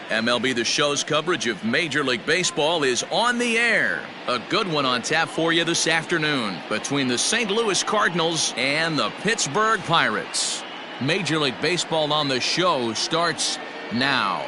MLB The Show's coverage of Major League Baseball is on the air. A good one on tap for you this afternoon between the St. Louis Cardinals and the Pittsburgh Pirates. Major League Baseball on the Show starts now.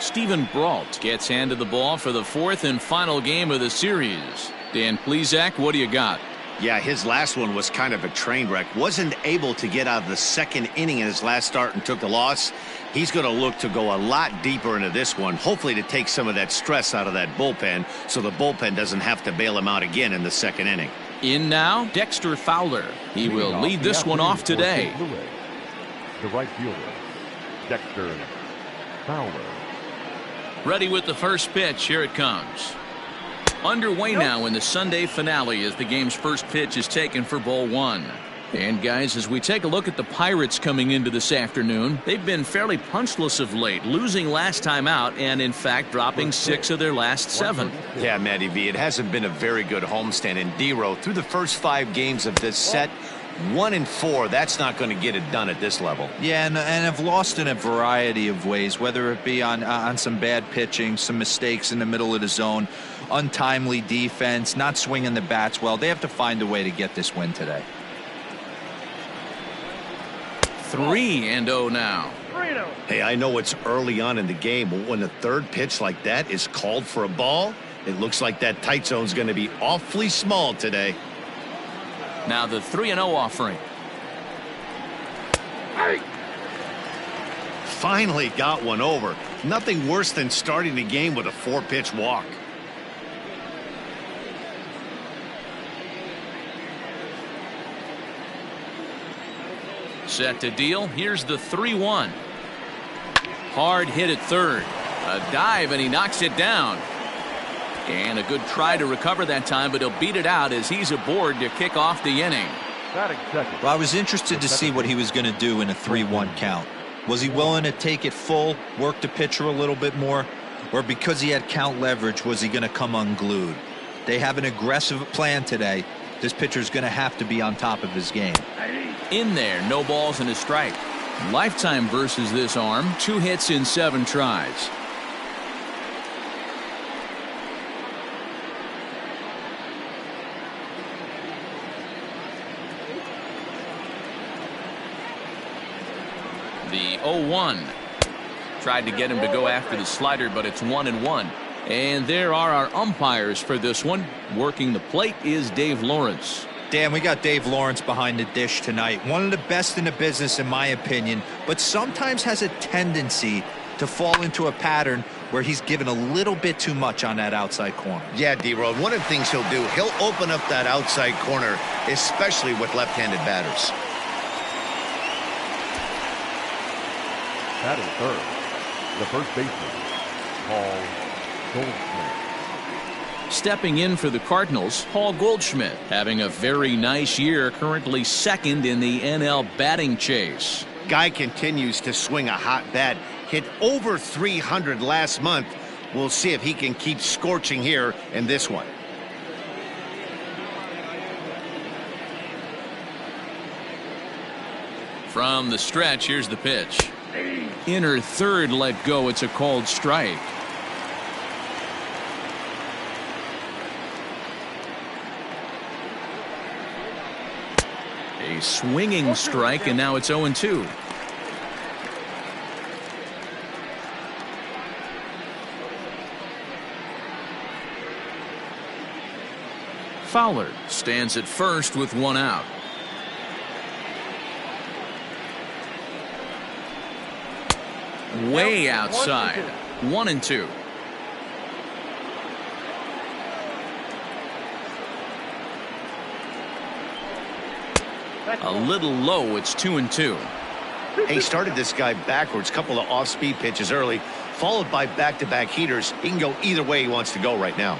Steven Brault gets handed the ball for the fourth and final game of the series. Dan Plesac, what do you got? Yeah, his last one was kind of a train wreck. Wasn't able to get out of the second inning in his last start and took the loss. He's going to look to go a lot deeper into this one, hopefully to take some of that stress out of that bullpen so the bullpen doesn't have to bail him out again in the second inning. In now, Dexter Fowler. He will lead this one off today. The right fielder, Dexter Fowler. Ready with the first pitch. Here it comes. Underway now in the Sunday finale as the game's first pitch is taken for ball one. And guys, as we take a look at the Pirates coming into this afternoon, they've been fairly punchless of late, losing last time out and in fact dropping 6 of their last 7. Yeah, Matty V, it hasn't been a very good homestand. And D-Row, through the first 5 games of this set, 1-4, that's not going to get it done at this level. Yeah, and have lost in a variety of ways, whether it be on some bad pitching, some mistakes in the middle of the zone, untimely defense, not swinging the bats well. They have to find a way to get this win today. 3-0 now. Hey, I know it's early on in the game, but when the third pitch like that is called for a ball, it looks like that tight zone's going to be awfully small today. Now the 3-0 offering. Finally got one over. Nothing worse than starting the game with a 4-pitch walk. Set to deal. Here's the 3-1. Hard hit at third. A dive and he knocks it down. And a good try to recover that time, but he'll beat it out as he's aboard to kick off the inning. Well, I was interested to see what he was going to do in a 3-1 count. Was he willing to take it full, work the pitcher a little bit more, or because he had count leverage, was he going to come unglued? They have an aggressive plan today. This pitcher's going to have to be on top of his game. In there, no balls and a strike. Lifetime versus this arm, 2 hits in 7 tries. The 0-1. Tried to get him to go after the slider, but it's 1-1. And there are our umpires for this one. Working the plate is Dave Lawrence. Dan, we got Dave Lawrence behind the dish tonight. One of the best in the business, in my opinion, but sometimes has a tendency to fall into a pattern where he's given a little bit too much on that outside corner. Yeah, D-Road, one of the things he'll do, he'll open up that outside corner, especially with left-handed batters. Batting third, the first baseman, Paul Goldschmidt. Stepping in for the Cardinals, Paul Goldschmidt, having a very nice year, currently second in the NL batting chase. Guy continues to swing a hot bat, hit over 300 last month. We'll see if he can keep scorching here in this one. From the stretch, here's the pitch. Inner third let go. It's a called strike. A swinging strike, and now it's 0-2. Fowler stands at first with 1 out. Way outside. 1-2. A little low. It's 2-2. He started this guy backwards, couple of off-speed pitches early, followed by back-to-back heaters. He can go either way he wants to go right now.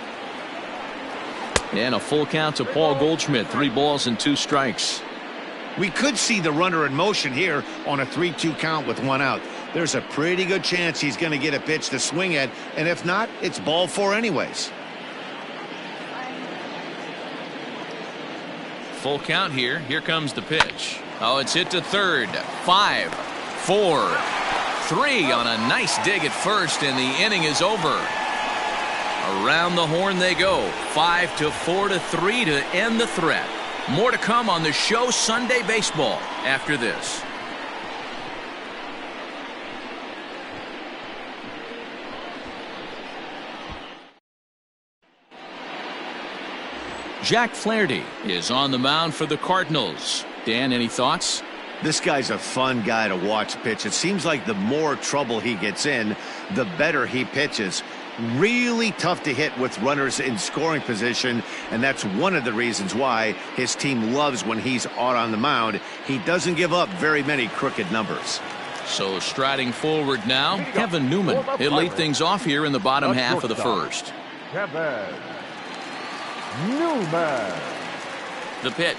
And a full count to Paul Goldschmidt. 3 balls and 2 strikes. We could see the runner in motion here on a 3-2 count with 1 out. there's a pretty good chance he's going to get a pitch to swing at, and if not, it's ball 4 anyways. Full count here. Here comes the pitch. Oh, it's hit to third. 5, 4, 3 on a nice dig at first, and the inning is over. Around the horn they go. 5 to 4 to 3 to end the threat. More to come on the show Sunday Baseball after this. Jack Flaherty is on the mound for the Cardinals. Dan, any thoughts? This guy's a fun guy to watch pitch. It seems like the more trouble he gets in, the better he pitches. Really tough to hit with runners in scoring position, and that's one of the reasons why his team loves when he's out on the mound. He doesn't give up very many crooked numbers. So striding forward now, Kevin Newman. He'll lead things off here in the bottom half of the first. Kevin Newman. The pitch.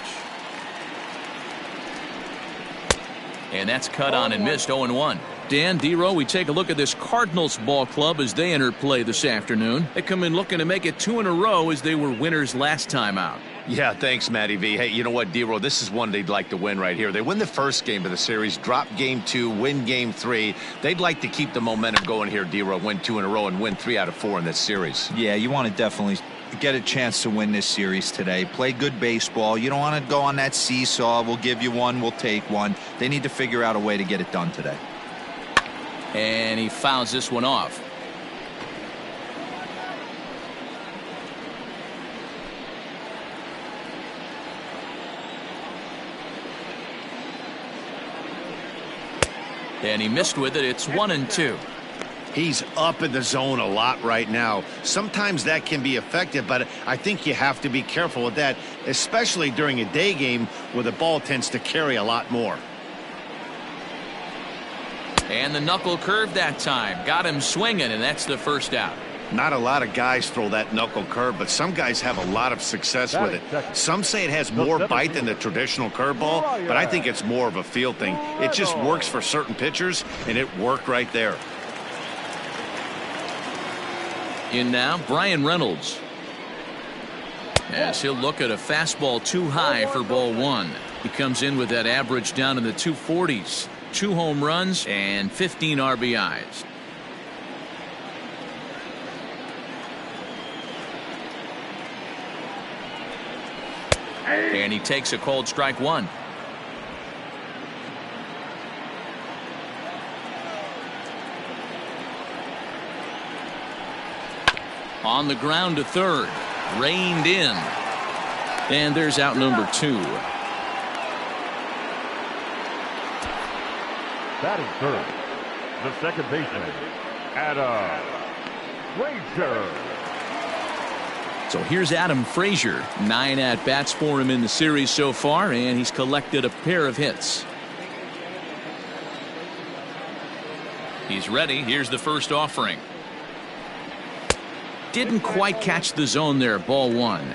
And that's cut on and missed. 0-1. Dan, D-Row, we take a look at this Cardinals ball club as they enter play this afternoon. They come in looking to make it 2 in a row as they were winners last time out. Yeah, thanks, Matty V. Hey, you know what, D-Row, this is one they'd like to win right here. They win the first game of the series, drop game 2, win game 3. They'd like to keep the momentum going here, D-Row, win 2 in a row and win 3 out of 4 in this series. Yeah, you want to definitely get a chance to win this series today. Play good baseball. You don't want to go on that seesaw. We'll give you one, we'll take one. They need to figure out a way to get it done today. And he fouls this one off. And he missed with it. It's 1-2. He's up in the zone a lot right now. Sometimes that can be effective, but I think you have to be careful with that, especially during a day game where the ball tends to carry a lot more. And the knuckle curve that time. Got him swinging, and that's the first out. Not a lot of guys throw that knuckle curve, but some guys have a lot of success with it. Some say it has more bite than the traditional curveball, but I think it's more of a feel thing. It just works for certain pitchers, and it worked right there. In now, Brian Reynolds. As he'll look at a fastball too high for ball 1. He comes in with that average down in the 240s. 2 home runs and 15 RBIs. And he takes a called strike 1. On the ground to third. Reined in. And there's out number 2. Batting third, the second baseman, Adam Frazier. So here's Adam Frazier. 9 at-bats for him in the series so far, and he's collected a pair of hits. He's ready. Here's the first offering. Didn't quite catch the zone there. Ball 1.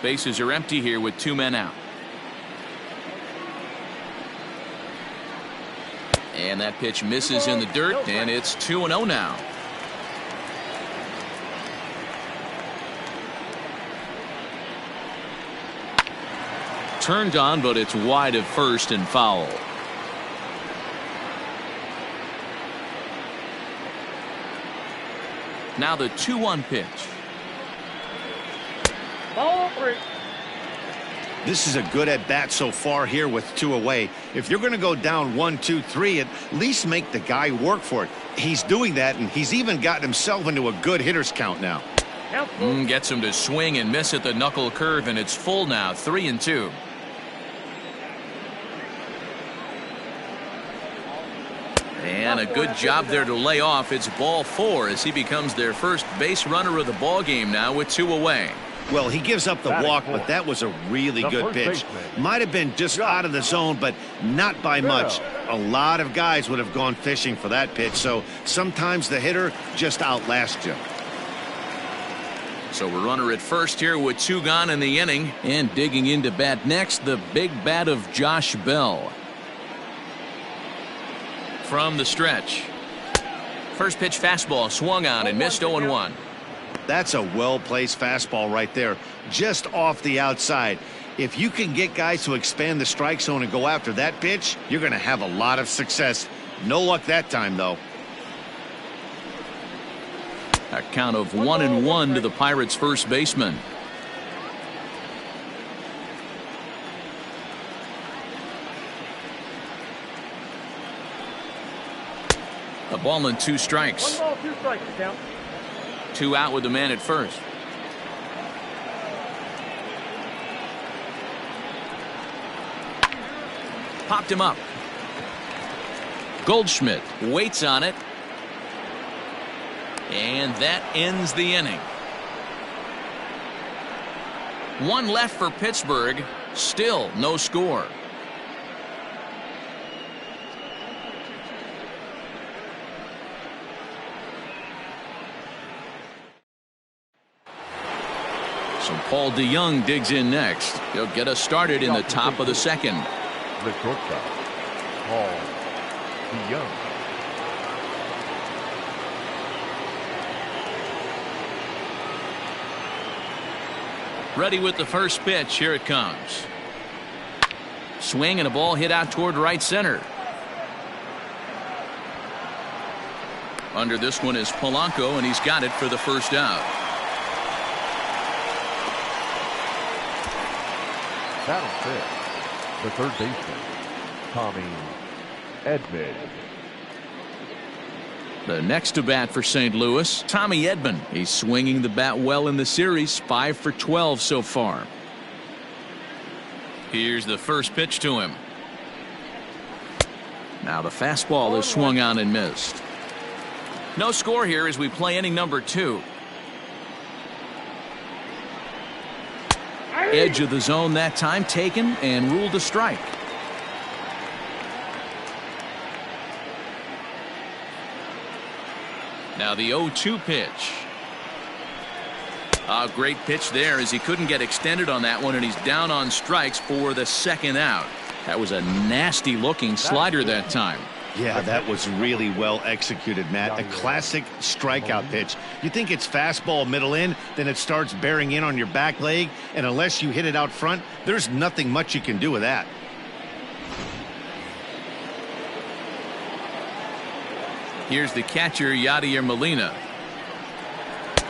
Bases are empty here with 2 men out. And that pitch misses in the dirt, and it's 2-0 now. Turned on, but it's wide of first and foul. Now the 2-1 pitch. Ball 3. This is a good at-bat so far here with 2 away. If you're going to go down 1, 2, 3, at least make the guy work for it. He's doing that, and he's even gotten himself into a good hitter's count now. Gets him to swing and miss at the knuckle curve, and it's full now. 3-2. And a good job there to lay off. It's ball 4 as he becomes their first base runner of the ball game now with 2 away. Well, he gives up the walk, but that was a really good pitch. Might have been just out of the zone, but not by much. A lot of guys would have gone fishing for that pitch, so sometimes the hitter just outlasts you. So we're runner at first here with 2 gone in the inning. And digging into bat next, the big bat of Josh Bell. from the stretch. First pitch fastball swung on and missed 0-1. That's a well-placed fastball right there, just off the outside. If you can get guys to expand the strike zone and go after that pitch, you're going to have a lot of success. No luck that time, though. A count of 1-1 to the Pirates' first baseman. A ball and 2 strikes. 1 ball, 2 strikes, count. 2 out with the man at first. Popped him up. Goldschmidt waits on it. And that ends the inning. 1 left for Pittsburgh. Still no score. So Paul DeYoung digs in next. He'll get us started in the top of the second. The shortstop, Paul DeYoung. Ready with the first pitch. Here it comes. Swing and a ball hit out toward right center. Under this one is Polanco, and he's got it for the first out. Battle fifth, the third baseman, Tommy Edman. The next to bat for St. Louis, Tommy Edman. He's swinging the bat well in the series, 5 for 12 so far. Here's the first pitch to him. Now the fastball is swung on and missed. No score here as we play inning number 2. Edge of the zone that time taken and ruled a strike. Now the 0-2 pitch. A great pitch there as he couldn't get extended on that one, and he's down on strikes for the second out. That was a nasty looking slider that time. Yeah, that was really well executed, Matt. A classic strikeout pitch. You think it's fastball middle in, then it starts bearing in on your back leg, and unless you hit it out front, there's nothing much you can do with that. Here's the catcher, Yadier Molina.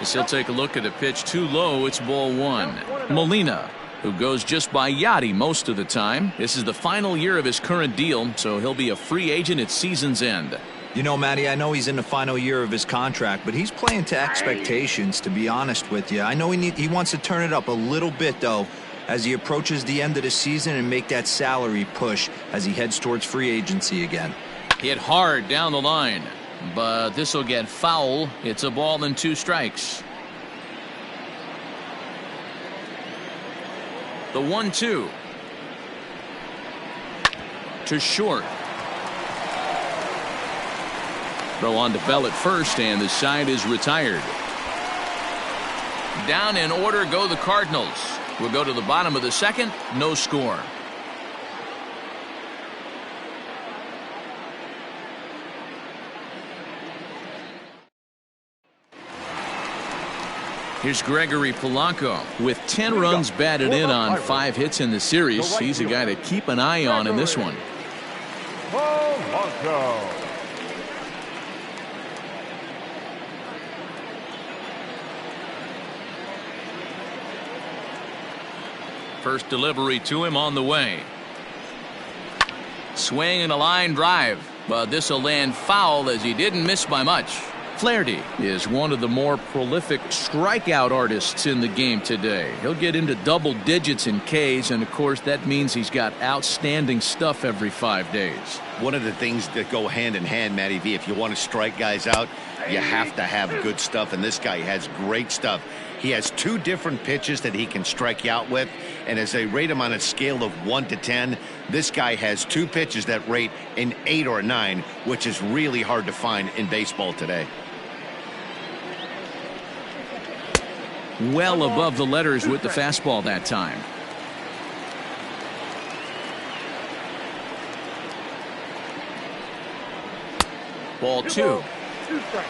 As he'll take a look at a pitch too low, it's ball 1. Molina, who goes just by Yadi most of the time. This is the final year of his current deal, so he'll be a free agent at season's end. You know, Matty, I know he's in the final year of his contract, but he's playing to expectations, to be honest with you. I know he wants to turn it up a little bit, though, as he approaches the end of the season and make that salary push as he heads towards free agency again. Hit hard down the line, but this will get foul. It's a ball and 2 strikes. The 1-2 to short. Throw on to Bell at first, and the side is retired. Down in order go the Cardinals. We'll go to the bottom of the second. No score. Here's Gregory Polanco with 10 runs batted in on 5 hits in the series. He's a guy to keep an eye on in this one. Polanco. First delivery to him on the way. Swing and a line drive, but this will land foul as he didn't miss by much. Flaherty is one of the more prolific strikeout artists in the game today. He'll get into double digits in Ks, and of course that means he's got outstanding stuff every 5 days. One of the things that go hand in hand, Matty V, if you want to strike guys out, you have to have good stuff, and this guy has great stuff. He has 2 different pitches that he can strike you out with, and as they rate him on a scale of 1 to 10, this guy has 2 pitches that rate an 8 or a 9, which is really hard to find in baseball today. Well above the letters with the fastball that time. Ball 2. 2 strikes.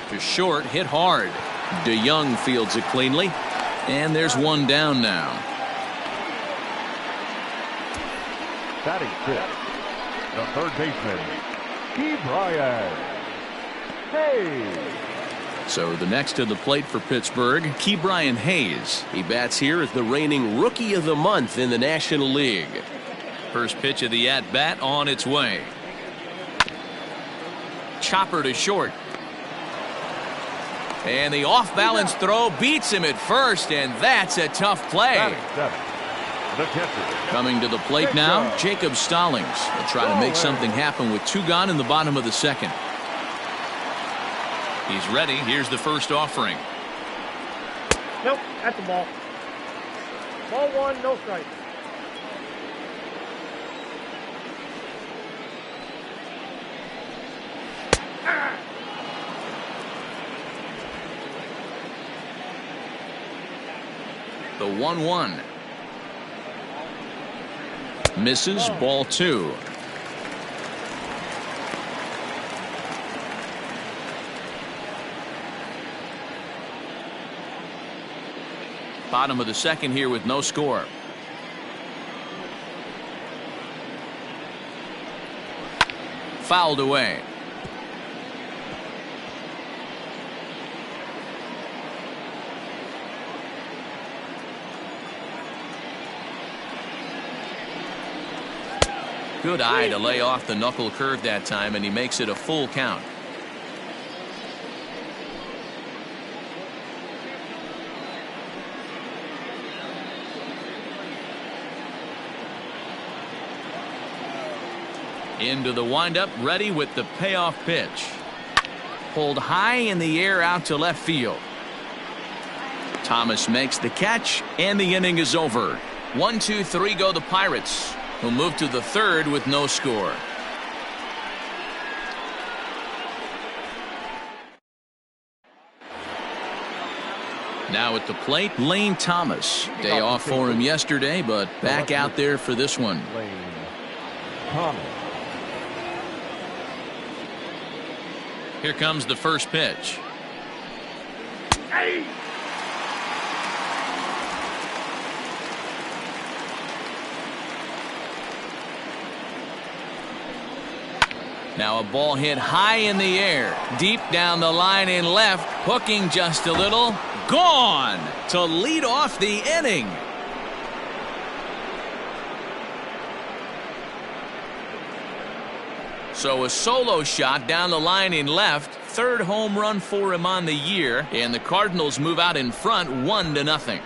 To short, hit hard. DeYoung fields it cleanly. And there's one down now. Batting fifth, the third baseman, Brian Hayes. So the next to the plate for Pittsburgh, Brian Hayes. He bats here as the reigning Rookie of the Month in the National League. First pitch of the at-bat on its way. Chopper to short. And the off-balance throw beats him at first, and that's a tough play. Batting seventh, the catcher. Coming to the plate now, Jacob Stallings. He'll try to make something happen with 2 gone in the bottom of the second. He's ready. Here's the first offering. Nope, that's a ball. Ball 1, no strike. The 1-1. Misses, ball 2. Bottom of the second here with no score. Fouled away. Good eye to lay off the knuckle curve that time, and he makes it a full count. Into the windup, ready with the payoff pitch. Pulled high in the air out to left field. Thomas makes the catch, and the inning is over. 1, 2, 3 go the Pirates, who move to the third with no score. Now at the plate, Lane Thomas. Day off for him yesterday, but back out there for this one. Lane Thomas. Here comes the first pitch. Hey! Now a ball hit high in the air, deep down the line in left, hooking just a little. Gone to lead off the inning. So a solo shot down the line in left, third home run for him on the year, and the Cardinals move out in front 1-0.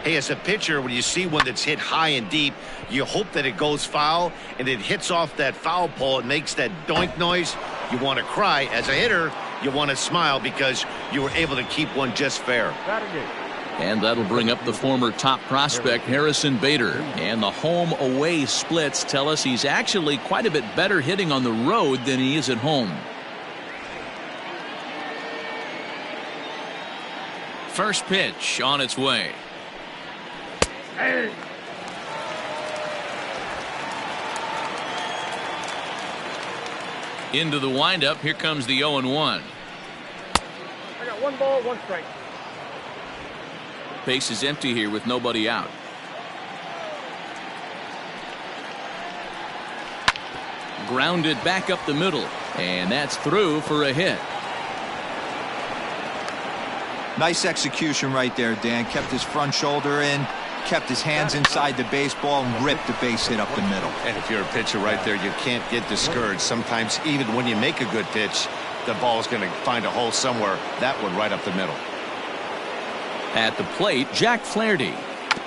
Hey, as a pitcher, when you see one that's hit high and deep, you hope that it goes foul, and it hits off that foul pole. It makes that doink noise. You want to cry. As a hitter, you want to smile because you were able to keep one just fair. And that'll bring up the former top prospect Harrison Bader. And the home-away splits tell us he's actually quite a bit better hitting on the road than he is at home. First pitch on its way. Hey! Into the windup. Here comes the 0-1. I got 1 ball, 1 strike. Base is empty here with nobody out. Grounded back up the middle, and that's through for a hit. Nice execution right there, Dan. Kept his front shoulder in, kept his hands inside the baseball, and ripped the base hit up the middle. And if you're a pitcher right there, you can't get discouraged. Sometimes even when you make a good pitch, the ball's going to find a hole somewhere. That one right up the middle. At the plate, Jack Flaherty.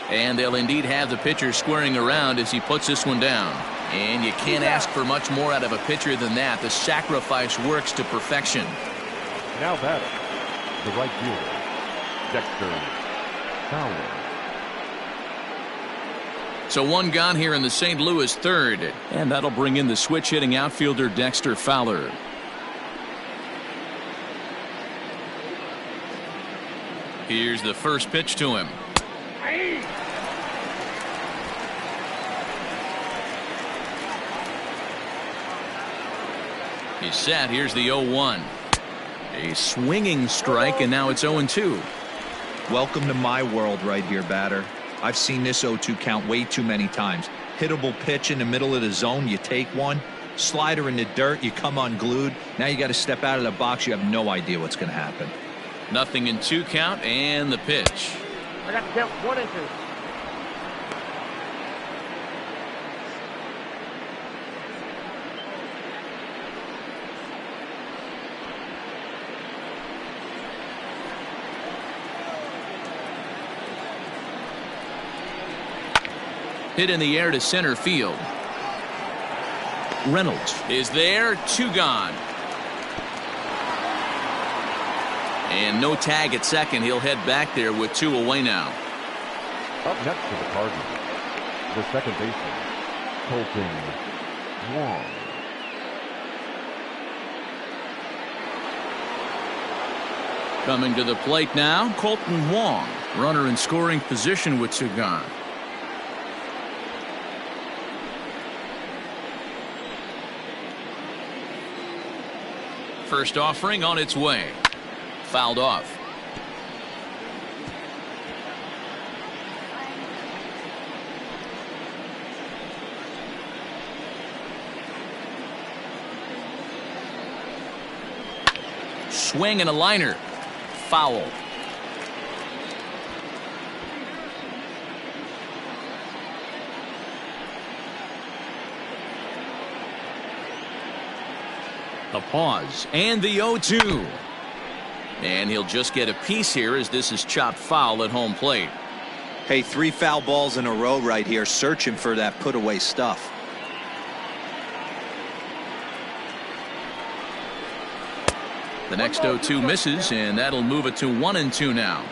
And they'll indeed have the pitcher squaring around as he puts this one down. And you can't ask for much more out of a pitcher than that. The sacrifice works to perfection. Now batting, the right fielder, Dexter Fowler. So 1 gone here in the St. Louis third. And that'll bring in the switch hitting outfielder Dexter Fowler. Here's the first pitch to him. He's set. Here's the 0-1. A swinging strike, and now it's 0-2. Welcome to my world right here, batter. I've seen this 0-2 count way too many times. Hittable pitch in the middle of the zone, you take one. Slider in the dirt, you come unglued. Now you got to step out of the box. You have no idea what's going to happen. 0-2 count, and the pitch. I got to count 1 and 2. Hit in the air to center field. Reynolds is there. 2 gone. And no tag at second. He'll head back there with 2 away now. Up next for the Cardinals, the second baseman, Colton Wong. Coming to the plate now, Colton Wong. Runner in scoring position with 2 gone. First offering on its way. Fouled off. Swing and a liner. Foul. A pause and the 0-2. And he'll just get a piece here as this is chopped foul at home plate. Hey, 3 foul balls in a row right here, searching for that put away stuff. The next 0-2 misses, and that'll move it to 1-2 now.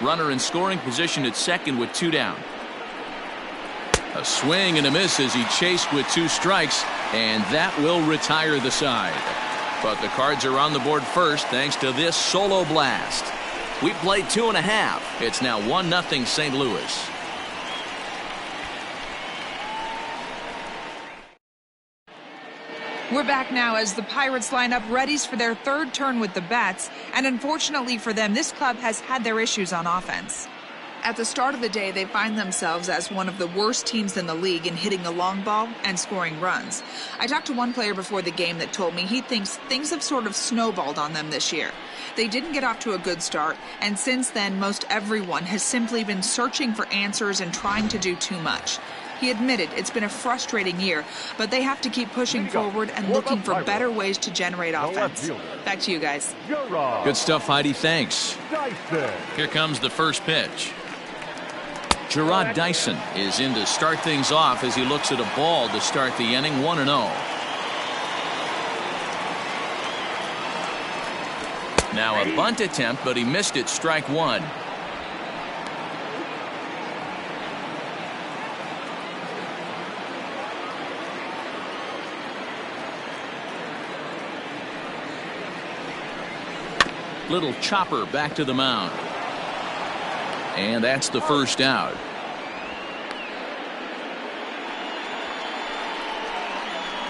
Runner in scoring position at second with 2 down. A swing and a miss as he chased with 2 strikes, and that will retire the side. But the Cards are on the board first thanks to this solo blast. We played 2.5. It's now 1-0 St. Louis. We're back now as the Pirates line up readies for their 3rd turn with the bats, and unfortunately for them, this club has had their issues on offense. At the start of the day, they find themselves as one of the worst teams in the league in hitting the long ball and scoring runs. I talked to one player before the game that told me he thinks things have sort of snowballed on them this year. They didn't get off to a good start, and since then, most everyone has simply been searching for answers and trying to do too much. He admitted it's been a frustrating year, but they have to keep pushing forward and looking for better ways to generate offense. Back to you guys. Good stuff, Heidi. Thanks. Here comes the first pitch. Gerard Dyson is in to start things off as he looks at a ball to start the inning. 1-0. Now a bunt attempt, but he missed it. Strike 1. Little chopper back to the mound. And that's the first out.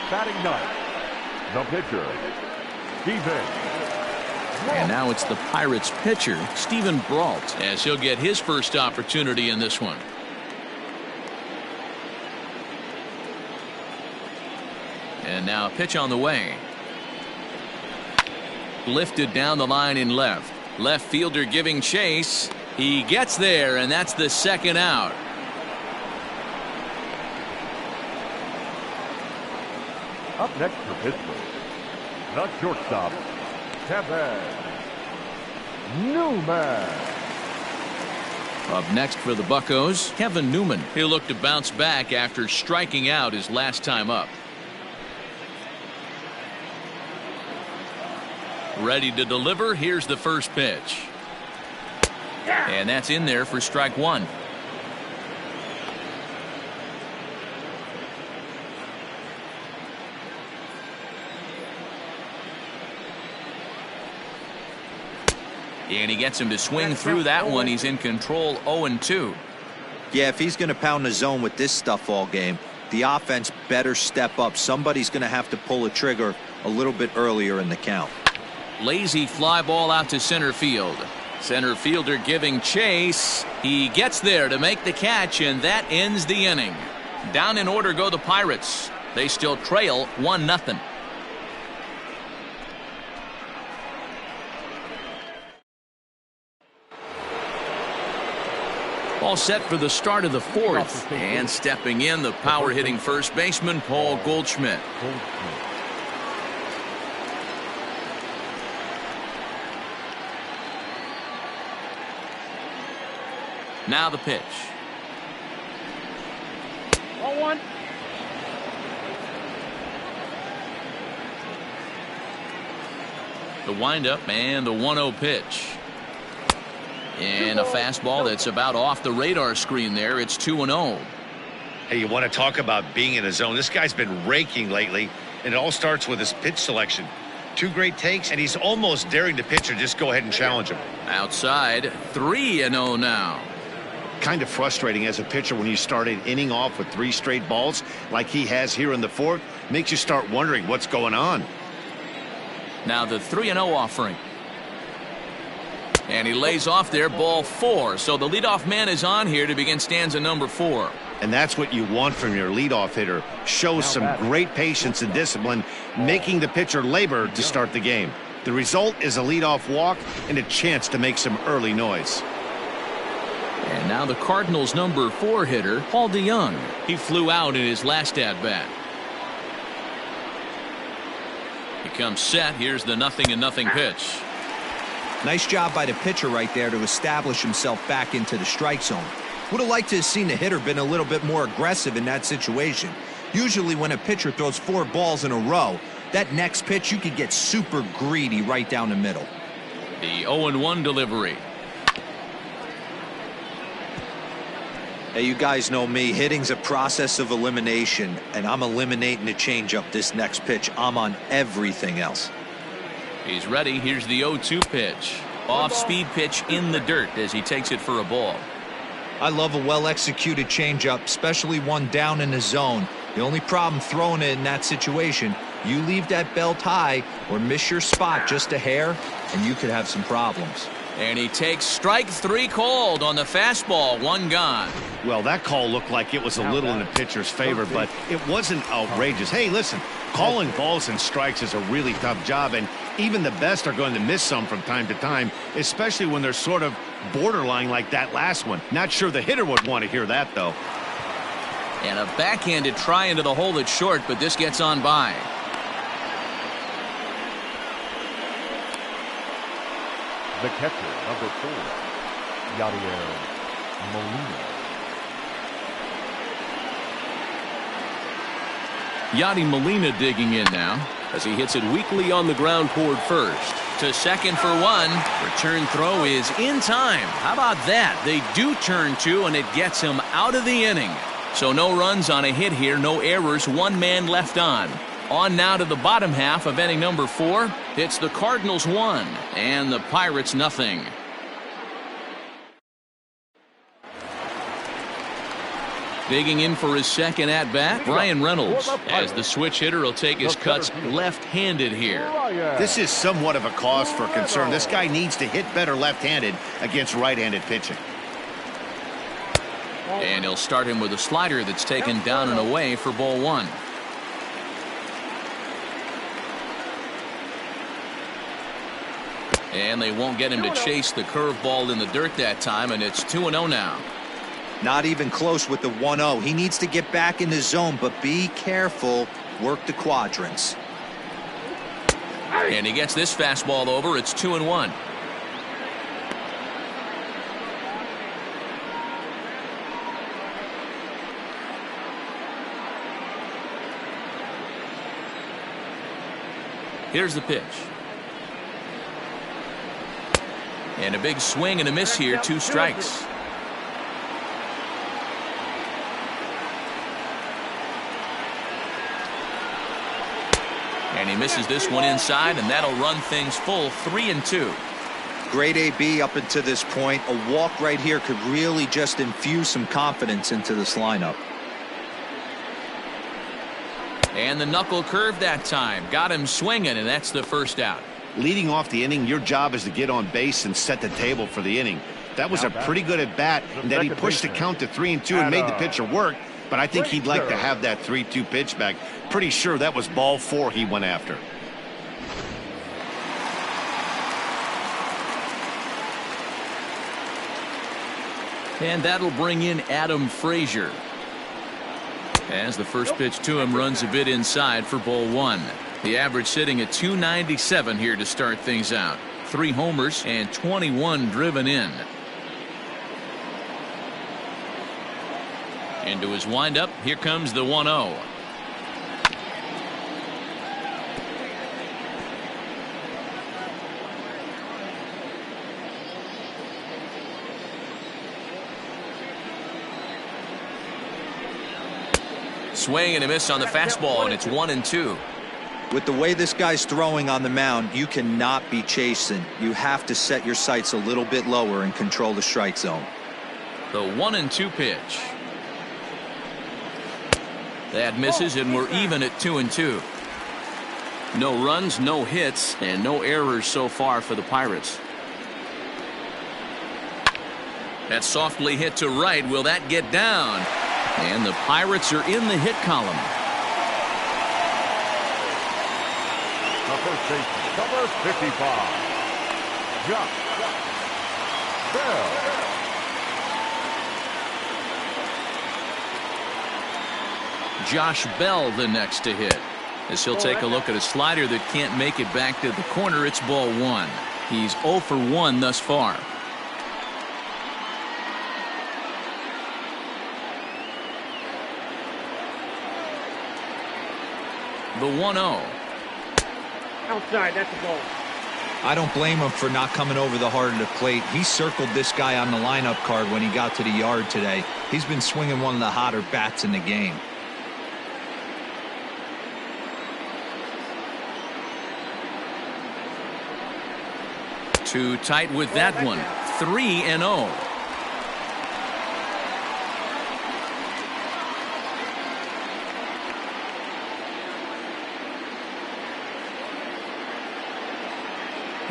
Batting ninth, the pitcher, Steven. And now it's the Pirates pitcher, Steven Brault, as he'll get his first opportunity in this one. And now a pitch on the way. Lifted down the line in left. Left fielder giving chase. He gets there, and that's the second out. Up next for Pittsburgh, the shortstop, Kevin Newman. Up next for the Buccos, Kevin Newman. He'll look to bounce back after striking out his last time up. Ready to deliver. Here's the first pitch. And that's in there for strike 1. And he gets him to swing through that one. He's in control 0-2. Yeah, if he's going to pound the zone with this stuff all game, the offense better step up. Somebody's going to have to pull a trigger a little bit earlier in the count. Lazy fly ball out to center field. Center fielder giving chase. He gets there to make the catch, and that ends the inning. Down in order go the Pirates. They still trail 1-0. All set for the start of the fourth. And stepping in, the power-hitting first baseman, Paul Goldschmidt. Now the pitch. 0-1. The windup and the 1-0 pitch. And a fastball that's about off the radar screen there. It's 2-0. Hey, you want to talk about being in a zone? This guy's been raking lately, and it all starts with his pitch selection. 2 great takes, and he's almost daring the pitcher just go ahead and challenge him. Outside, 3-0 now. Kind of frustrating as a pitcher when you start an inning off with 3 straight balls like he has here in the fourth. Makes you start wondering what's going on. Now the 3-0 offering. And he lays off there, ball 4. So the leadoff man is on here to begin stanza number 4. And that's what you want from your leadoff hitter. Shows some great patience and discipline, making the pitcher labor to start the game. The result is a leadoff walk and a chance to make some early noise. And now the Cardinals' number 4 hitter, Paul DeYoung. He flew out in his last at-bat. He comes set. Here's the 0-0 pitch. Nice job by the pitcher right there to establish himself back into the strike zone. Would have liked to have seen the hitter been a little bit more aggressive in that situation. Usually when a pitcher throws 4 balls in a row, that next pitch you could get super greedy right down the middle. The 0-1 delivery. Hey, you guys know me. Hitting's a process of elimination, and I'm eliminating the changeup this next pitch. I'm on everything else. He's ready. Here's the 0-2 pitch. Off-speed pitch in the dirt as he takes it for a ball. I love a well-executed changeup, especially one down in the zone. The only problem throwing it in that situation, you leave that belt high or miss your spot just a hair, and you could have some problems. And he takes strike 3 called on the fastball. 1 gone. Well, that call looked like it was a little in the pitcher's favor, but it wasn't outrageous. Hey, listen, calling balls and strikes is a really tough job, and even the best are going to miss some from time to time, especially when they're sort of borderline like that last one. Not sure the hitter would want to hear that, though. And a backhanded try into the hole that's short, but this gets on by. The catcher, number 4, Yadier Molina. Yadi Molina digging in now as he hits it weakly on the ground toward first. To second for 1. Return throw is in time. How about that? They do turn 2, and it gets him out of the inning. So no runs on a hit here, no errors, 1 man left on. On now to the bottom half of inning number 4. It's the Cardinals 1 and the Pirates 0. Digging in for his second at-bat, Brian Reynolds, as the switch hitter will take his cuts left-handed here. This is somewhat of a cause for concern. This guy needs to hit better left-handed against right-handed pitching. And he'll start him with a slider that's taken down and away for ball 1. And they won't get him to chase the curveball in the dirt that time, and it's 2-0 now. Not even close with the 1-0. He needs to get back in the zone, but be careful. Work the quadrants. And he gets this fastball over. It's 2-1. Here's the pitch. And a big swing and a miss here. 2 strikes. And he misses this one inside, and that'll run things full. 3-2. Great AB up until this point. A walk right here could really just infuse some confidence into this lineup. And the knuckle curve that time. Got him swinging, and that's the first out. Leading off the inning, your job is to get on base and set the table for the inning. That was a pretty good at bat, and that he pushed the count to 3-2 and made the pitcher work. But I think he'd like to have that 3-2 pitch back. Pretty sure that was ball 4 he went after. And that'll bring in Adam Frazier. As the first pitch to him runs a bit inside for ball 1. The average sitting at 297 here to start things out. 3 homers and 21 driven in. Into his windup, here comes the 1-0. Swing and a miss on the fastball, and it's 1-2. With the way this guy's throwing on the mound, you cannot be chasing. You have to set your sights a little bit lower and control the strike zone. The 1-2 pitch. That misses, and we're even at 2-2. No runs, no hits, and no errors so far for the Pirates. That's softly hit to right. Will that get down? And the Pirates are in the hit column. The first baseman, number 55, Josh Bell. Josh Bell the next to hit. As he'll take a look at a slider that can't make it back to the corner. It's ball 1. He's 0 for 1 thus far. The 1-0. Outside, that's a ball. I don't blame him for not coming over the heart of the plate. He circled this guy on the lineup card when he got to the yard today. He's been swinging one of the hotter bats in the game. Too tight with that one. 3-0.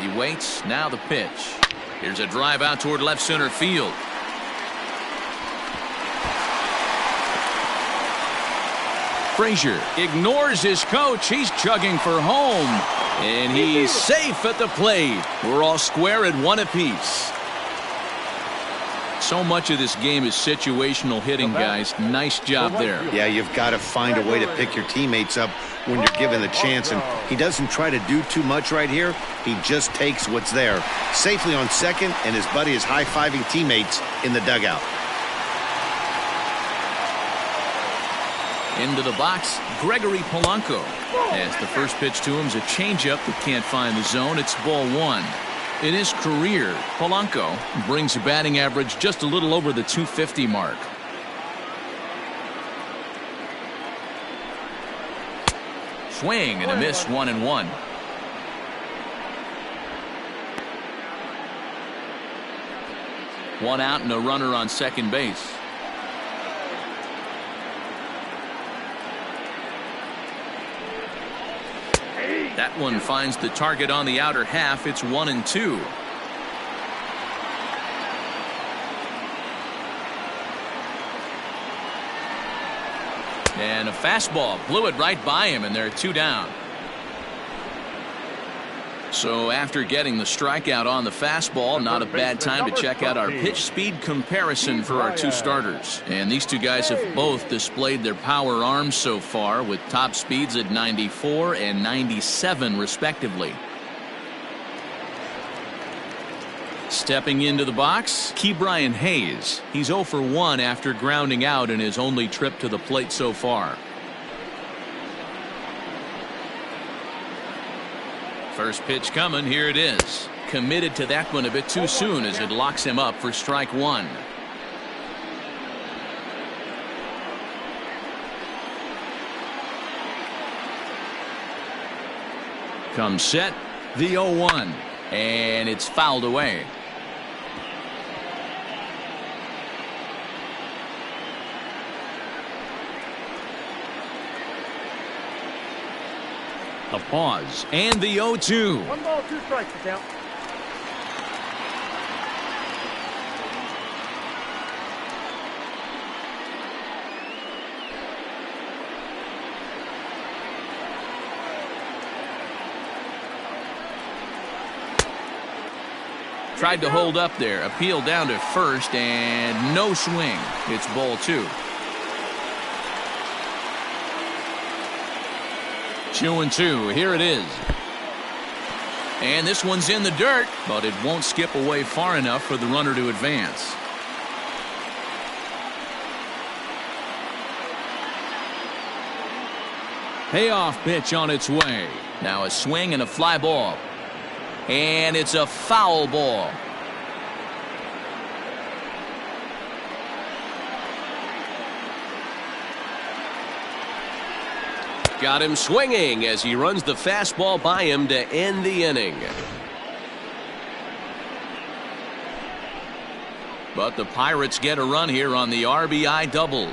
He waits. Now the pitch. Here's a drive out toward left center field. Frazier ignores his coach. He's chugging for home. And he's safe at the plate. We're all square at 1 apiece. So much of this game is situational hitting, guys. Nice job there. Yeah, you've got to find a way to pick your teammates up when you're given the chance, and he doesn't try to do too much right here. He just takes what's there. Safely on second, and his buddy is high-fiving teammates in the dugout. Into the box, Gregory Polanco. As the first pitch to him is a changeup that can't find the zone. It's ball 1. In his career, Polanco brings a batting average just a little over the 250 mark. Swing and a miss, 1-1. One out and a runner on second base. That one finds the target on the outer half. It's 1-2. And a fastball blew it right by him, and there are 2 down. So after getting the strikeout on the fastball, not a bad time to check out our pitch speed comparison for our 2 starters. And these 2 guys have both displayed their power arms so far, with top speeds at 94 and 97 respectively. Stepping into the box, Ke'Bryan Hayes. He's 0 for 1 after grounding out in his only trip to the plate so far. First pitch coming. Here it is. Committed to that one a bit too soon as it locks him up for strike 1. Comes set. The 0-1. And it's fouled away. A pause and the 0-2. 1 ball, 2 strikes to count. Tried to hold up there. Appeal down to first and no swing. It's ball 2. 2-2. Here it is. And this one's in the dirt, but it won't skip away far enough for the runner to advance. Payoff pitch on its way. Now a swing and a fly ball. And it's a foul ball. Got him swinging as he runs the fastball by him to end the inning. But the Pirates get a run here on the RBI double.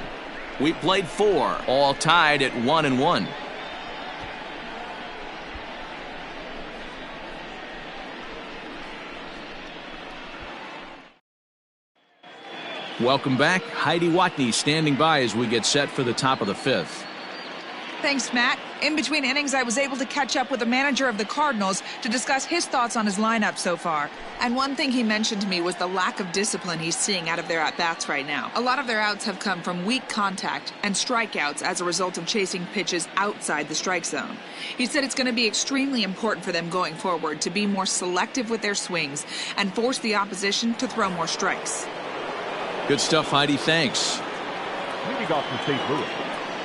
We played 4, all tied at 1-1. Welcome back. Heidi Watney standing by as we get set for the top of the 5th. Thanks, Matt. In between innings, I was able to catch up with the manager of the Cardinals to discuss his thoughts on his lineup so far. And one thing he mentioned to me was the lack of discipline he's seeing out of their at-bats right now. A lot of their outs have come from weak contact and strikeouts as a result of chasing pitches outside the strike zone. He said it's going to be extremely important for them going forward to be more selective with their swings and force the opposition to throw more strikes. Good stuff, Heidi. Thanks. Leading off from St. Louis.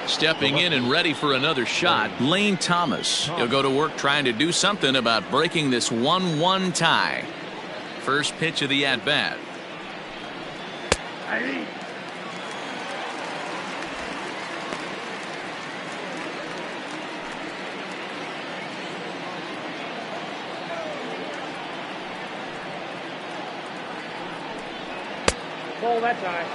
Stepping in and ready for another shot, Lane Thomas. He'll go to work trying to do something about breaking this 1-1 tie. First pitch of the at-bat. Ball that time.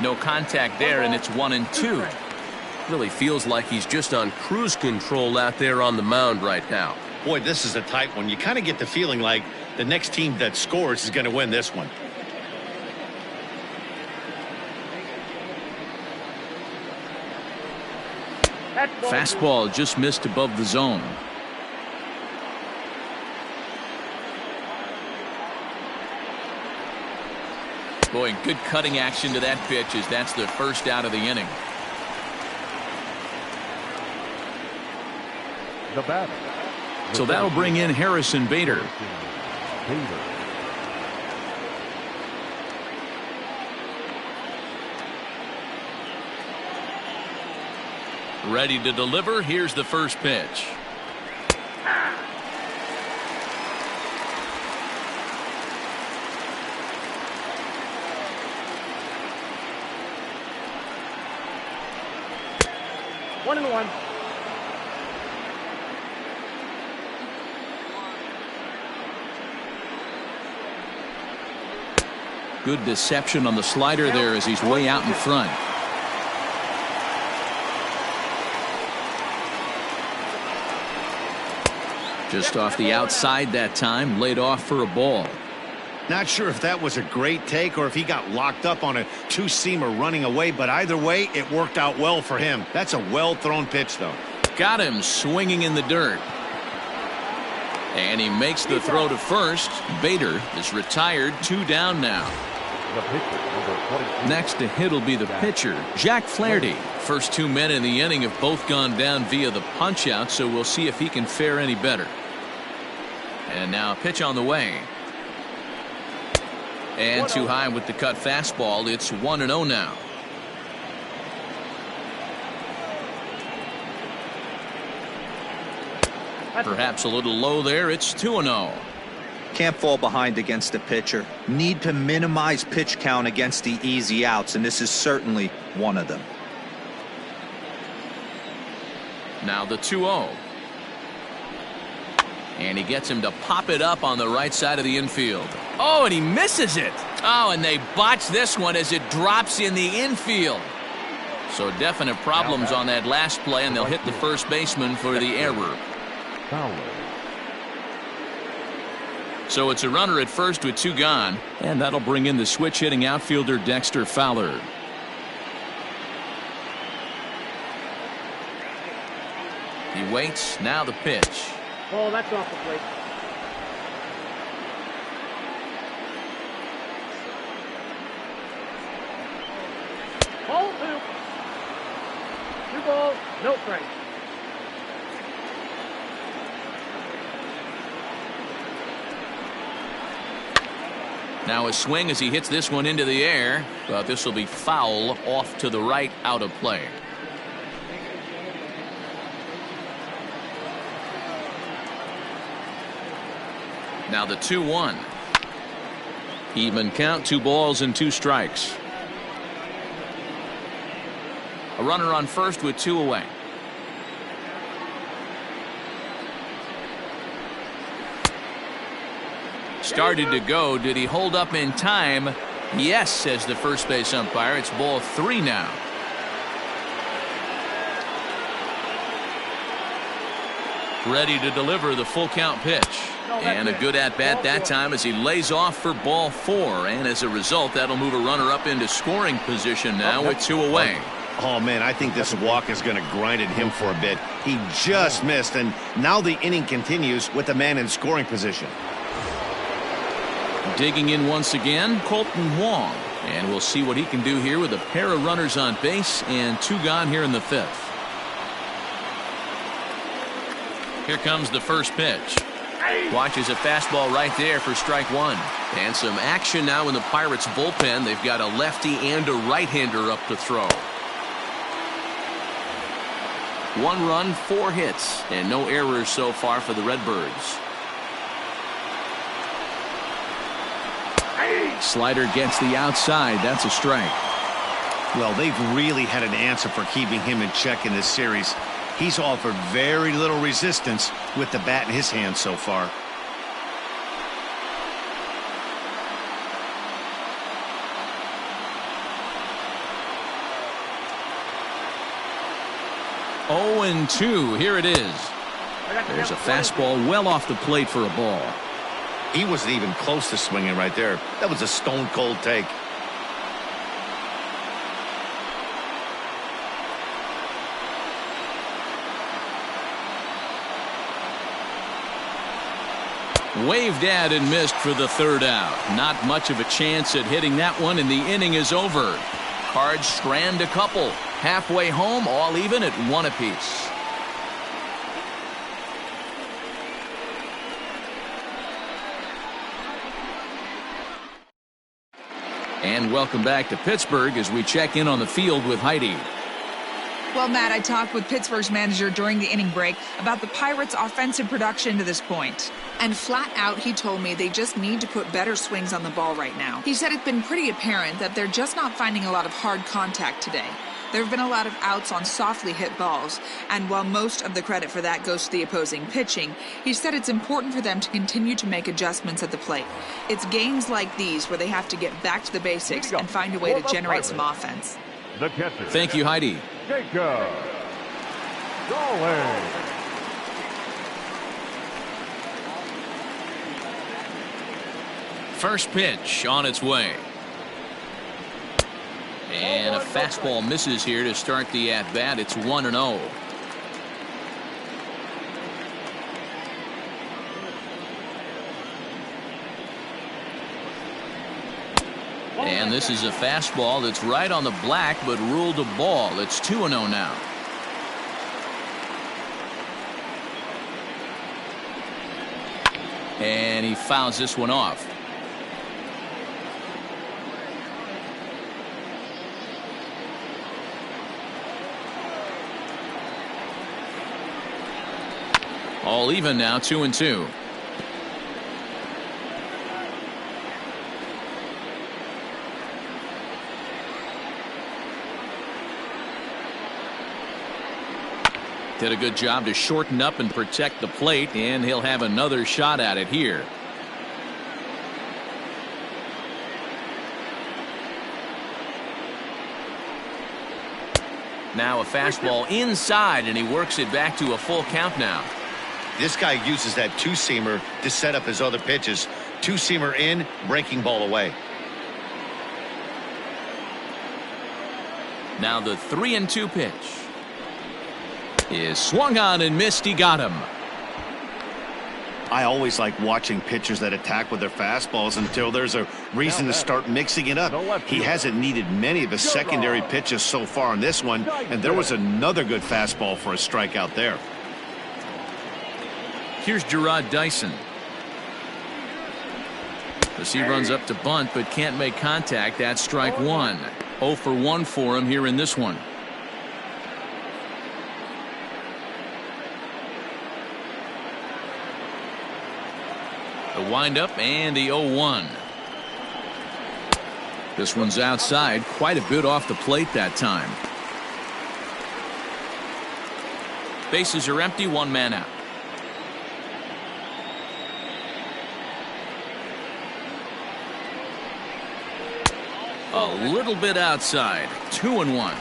No contact there, and it's 1-2. Really feels like he's just on cruise control out there on the mound right now. Boy, this is a tight one. You kind of get the feeling like the next team that scores is going to win this one. Fastball just missed above the zone. Boy, good cutting action to that pitch as that's the first out of the inning. The batter. So that'll bring in Harrison Bader. Ready to deliver. Here's the first pitch. One and one. Good deception on the slider there as he's way out in front. Just off the outside that time, laid off for a ball. Not sure if that was a great take or if he got locked up on a two-seamer running away, but either way, it worked out well for him. That's a well-thrown pitch, though. Got him swinging in the dirt. And he makes the throw to first. Bader is retired, 2 down now. Next to hit will be the pitcher, Jack Flaherty. First 2 men in the inning have both gone down via the punch-out, so we'll see if he can fare any better. And now a pitch on the way. And too high with the cut fastball. It's 1-0 now. Perhaps a little low there. It's 2-0. Can't fall behind against a pitcher. Need to minimize pitch count against the easy outs, and this is certainly one of them. Now the 2-0. And he gets him to pop it up on the right side of the infield. Oh, and he misses it. Oh, and they botch this one as it drops in the infield. So definite problems on that last play, and they'll hit the first baseman for the error. So it's a runner at first with 2 gone, and that'll bring in the switch hitting outfielder Dexter Fowler. He waits. Now the pitch. Oh, that's off the plate. Ball 2. 2 balls, no strikes. Now a swing as he hits this one into the air, but this will be foul off to the right, out of play. Now the 2-1. Even count, 2 balls and 2 strikes. A runner on first with 2 away. Started to go. Did he hold up in time? Yes, says the first base umpire. It's ball 3 now. Ready to deliver the full count pitch. And a good at bat that time as he lays off for ball 4. And as a result, that'll move a runner up into scoring position now with 2 away. Oh, man, I think this walk is going to grind at him for a bit. He just missed, and now the inning continues with the man in scoring position. Digging in once again, Colton Wong. And we'll see what he can do here with a pair of runners on base and 2 gone here in the 5th. Here comes the first pitch. Watches a fastball right there for strike 1. And some action now in the Pirates bullpen. They've got a lefty and a right-hander up to throw. 1 run, 4 hits, and no errors so far for the Redbirds. Slider gets the outside. That's a strike. Well, they've really had an answer for keeping him in check in this series. He's offered very little resistance with the bat in his hand so far. Oh, and 2. Here it is. There's a fastball well off the plate for a ball. He wasn't even close to swinging right there. That was a stone-cold take. Waved at and missed for the 3rd out. Not much of a chance at hitting that one, and the inning is over. Cards strand a couple. Halfway home, all even at 1 apiece. And welcome back to Pittsburgh as we check in on the field with Heidi. Well, Matt, I talked with Pittsburgh's manager during the inning break about the Pirates' offensive production to this point. And flat out, he told me they just need to put better swings on the ball right now. He said it's been pretty apparent that they're just not finding a lot of hard contact today. There have been a lot of outs on softly hit balls, and while most of the credit for that goes to the opposing pitching, he said it's important for them to continue to make adjustments at the plate. It's games like these where they have to get back to the basics and find a way to generate some offense. The catcher. Thank you, Heidi. Jacob Darling. First pitch on its way. And a fastball misses here to start the at-bat. It's 1-0. And this is a fastball that's right on the black but ruled a ball. It's 2-0 now. And he fouls this one off. All even now, 2-2. Did a good job to shorten up and protect the plate, and he'll have another shot at it here. Now a fastball inside, and he works it back to a full count now. This guy uses that two-seamer to set up his other pitches. Two-seamer in, breaking ball away. Now the 3-2 pitch is swung on and missed. He got him. I always like watching pitchers that attack with their fastballs until there's a reason to start mixing it up. He hasn't needed many of his secondary pitches so far in this one, and there was another good fastball for a strikeout there. Here's Gerard Dyson. As he runs up to bunt but can't make contact. That's strike one. 0 for 1 for him here in this one. The windup and the 0-1. This one's outside, quite a bit off the plate that time. Bases are empty, one man out. A little bit outside. 2-1.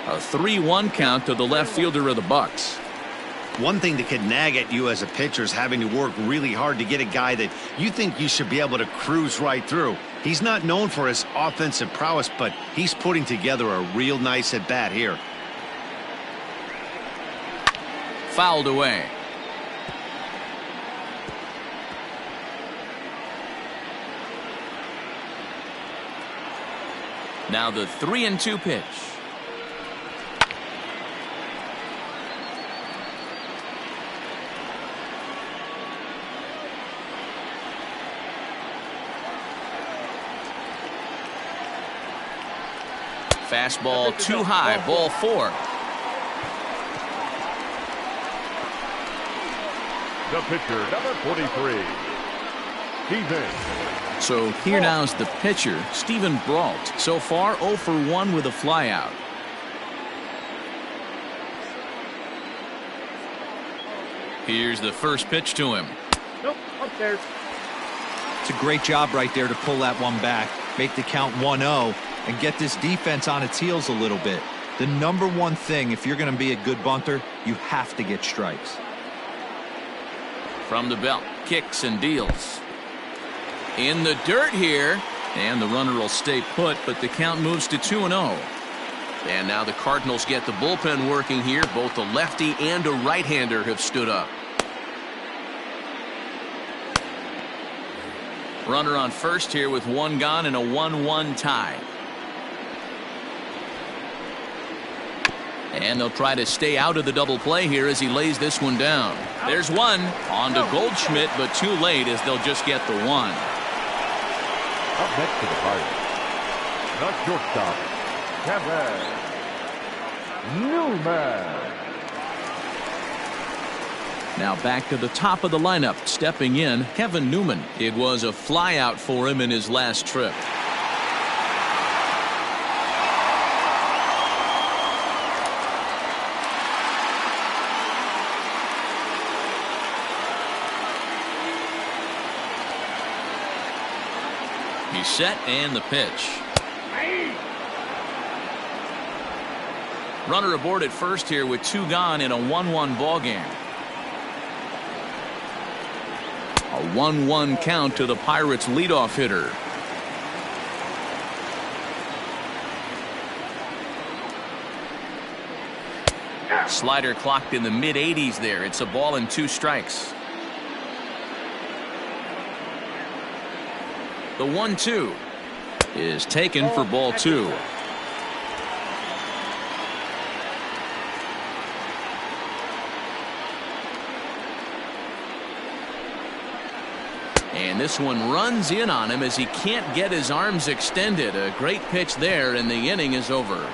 A 3-1 count to the left fielder of the Bucks. One thing that could nag at you as a pitcher is having to work really hard to get a guy that you think you should be able to cruise right through. He's not known for his offensive prowess, but he's putting together a real nice at bat here. Fouled away. Now the 3-2 pitch. Fastball too high, ball 4. The pitcher, number 43. He's in. So here now's the pitcher, Steven Brault. So far 0 for 1 with a flyout. Here's the first pitch to him. Nope, upstairs. It's a great job right there to pull that one back, make the count 1-0, and get this defense on its heels a little bit. The number one thing, if you're going to be a good bunter, you have to get strikes. From the belt, kicks and deals. In the dirt here, and the runner will stay put, but the count moves to 2-0. And now the Cardinals get the bullpen working here. Both a lefty and a right-hander have stood up. Runner on first here with one gone and a 1-1 tie. And they'll try to stay out of the double play here as he lays this one down. There's one on to Goldschmidt, but too late as they'll just get the one. Up next to the Pirates, the shortstop, Kevin Newman. Now back to the top of the lineup, stepping in, Kevin Newman. It was a flyout for him in his last trip. He's set and the pitch. Runner aboard at first here with two gone in a 1-1 ball game. A 1-1 count to the Pirates leadoff hitter. Slider clocked in the mid-80s there. It's a ball and 2 strikes. The 1-2 is taken for ball 2. And this one runs in on him as he can't get his arms extended. A great pitch there, and the inning is over.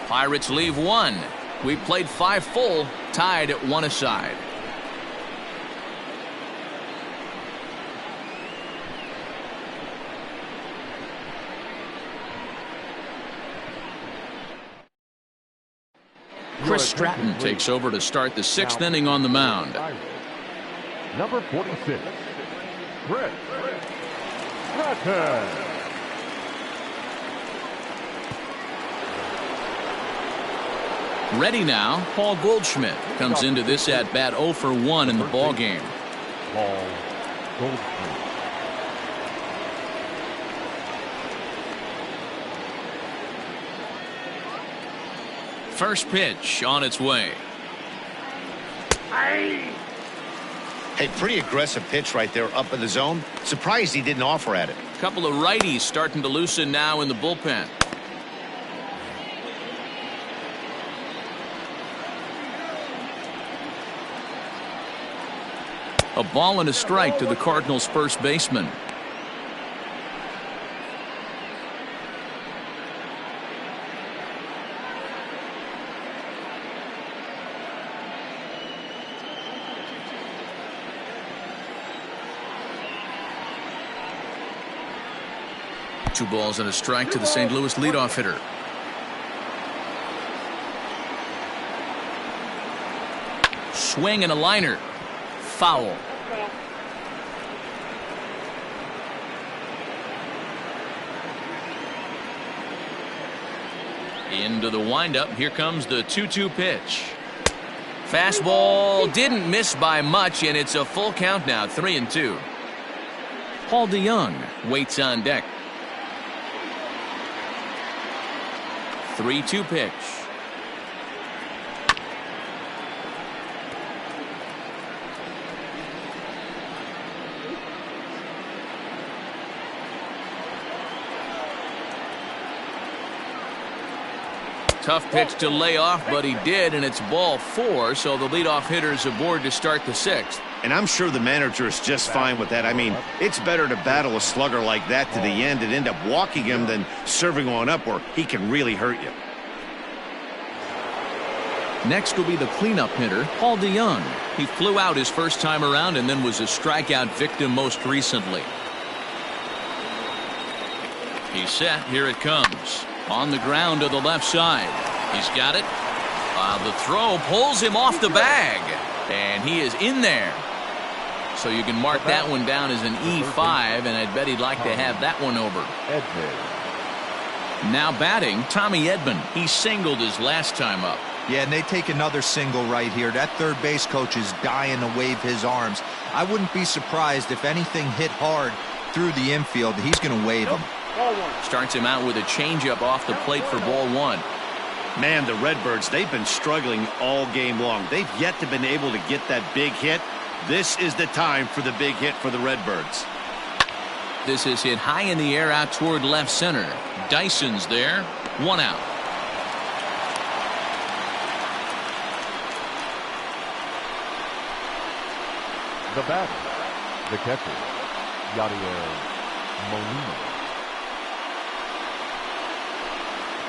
Pirates leave 1. We played 5 full, tied at 1 aside. Chris Stratton takes over to start the 6th inning on the mound. Number 46, Chris Stratton. Ready now, Paul Goldschmidt comes into this at-bat 0 for 1 in the ball game. Paul Goldschmidt. First pitch on its way. Hey, pretty aggressive pitch right there up in the zone. Surprised he didn't offer at it. Couple of righties starting to loosen now in the bullpen. A ball and a strike to the Cardinals' first baseman. Two balls and a strike to the St. Louis leadoff hitter. Swing and a liner. Foul. Into the windup. Here comes the 2-2 pitch. Fastball didn't miss by much, and it's a full count now, 3-2. Paul DeYoung waits on deck. 3-2 pitch. Tough pitch to lay off, but he did, and it's ball 4, so the leadoff hitter's aboard to start the 6th. And I'm sure the manager is just fine with that. I mean, it's better to battle a slugger like that to the end and end up walking him than serving on up where he can really hurt you. Next will be the cleanup hitter, Paul DeYoung. He flew out his first time around and then was a strikeout victim most recently. He's set. Here it comes. On the ground to the left side. He's got it. The throw pulls him off the bag. And he is in there. So you can mark that one down as an E5, and I'd bet he'd like to have that one over. Now batting, Tommy Edman. He singled his last time up. Yeah, and they take another single right here. That third base coach is dying to wave his arms. I wouldn't be surprised if anything hit hard through the infield. He's going to wave him. Starts him out with a changeup off the plate for ball 1. Man, the Redbirds, they've been struggling all game long. They've yet to been able to get that big hit. This is the time for the big hit for the Redbirds. This is hit high in the air out toward left center. Dyson's there. 1 out. The batter, the catcher, Yadier Molina.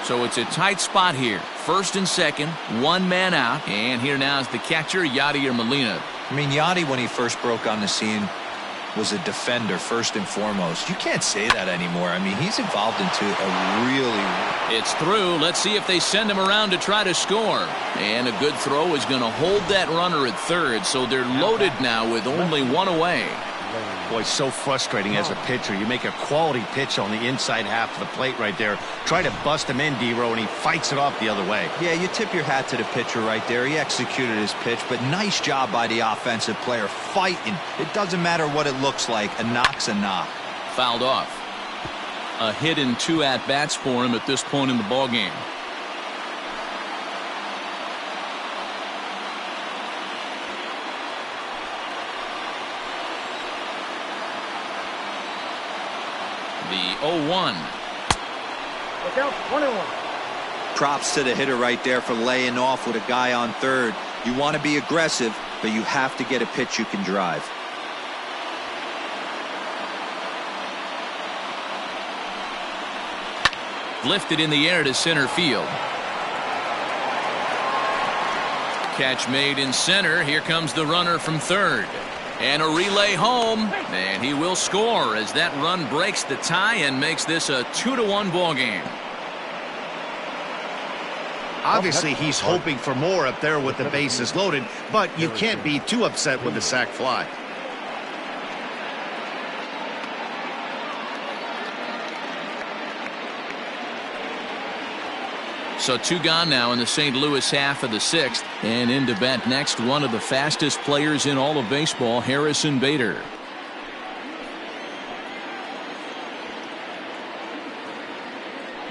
So it's a tight spot here. First and second, 1 man out. And here now is the catcher, Yadier Molina. I mean, Yadi, when he first broke on the scene, was a defender first and foremost. You can't say that anymore. I mean, he's evolved into a really... It's through. Let's see if they send him around to try to score. And a good throw is going to hold that runner at third. So they're loaded now with only 1 away. Boy, so frustrating as a pitcher. You make a quality pitch on the inside half of the plate right there. Try to bust him in, D-Row, and he fights it off the other way. Yeah, you tip your hat to the pitcher right there. He executed his pitch, but nice job by the offensive player fighting. It doesn't matter what it looks like. A knock's a knock. Fouled off. A hit in 2 at-bats for him at this point in the ballgame. The 0-1. Look out, 1-1. Props to the hitter right there for laying off with a guy on third. You want to be aggressive, but you have to get a pitch you can drive. Lifted in the air to center field. Catch made in center. Here comes the runner from third. And a relay home, and he will score as that run breaks the tie and makes this a 2-1 ball game. Obviously, he's hoping for more up there with the bases loaded, but you can't be too upset with the sac fly. So 2 gone now in the St. Louis half of the 6th. And in to bat next, one of the fastest players in all of baseball, Harrison Bader.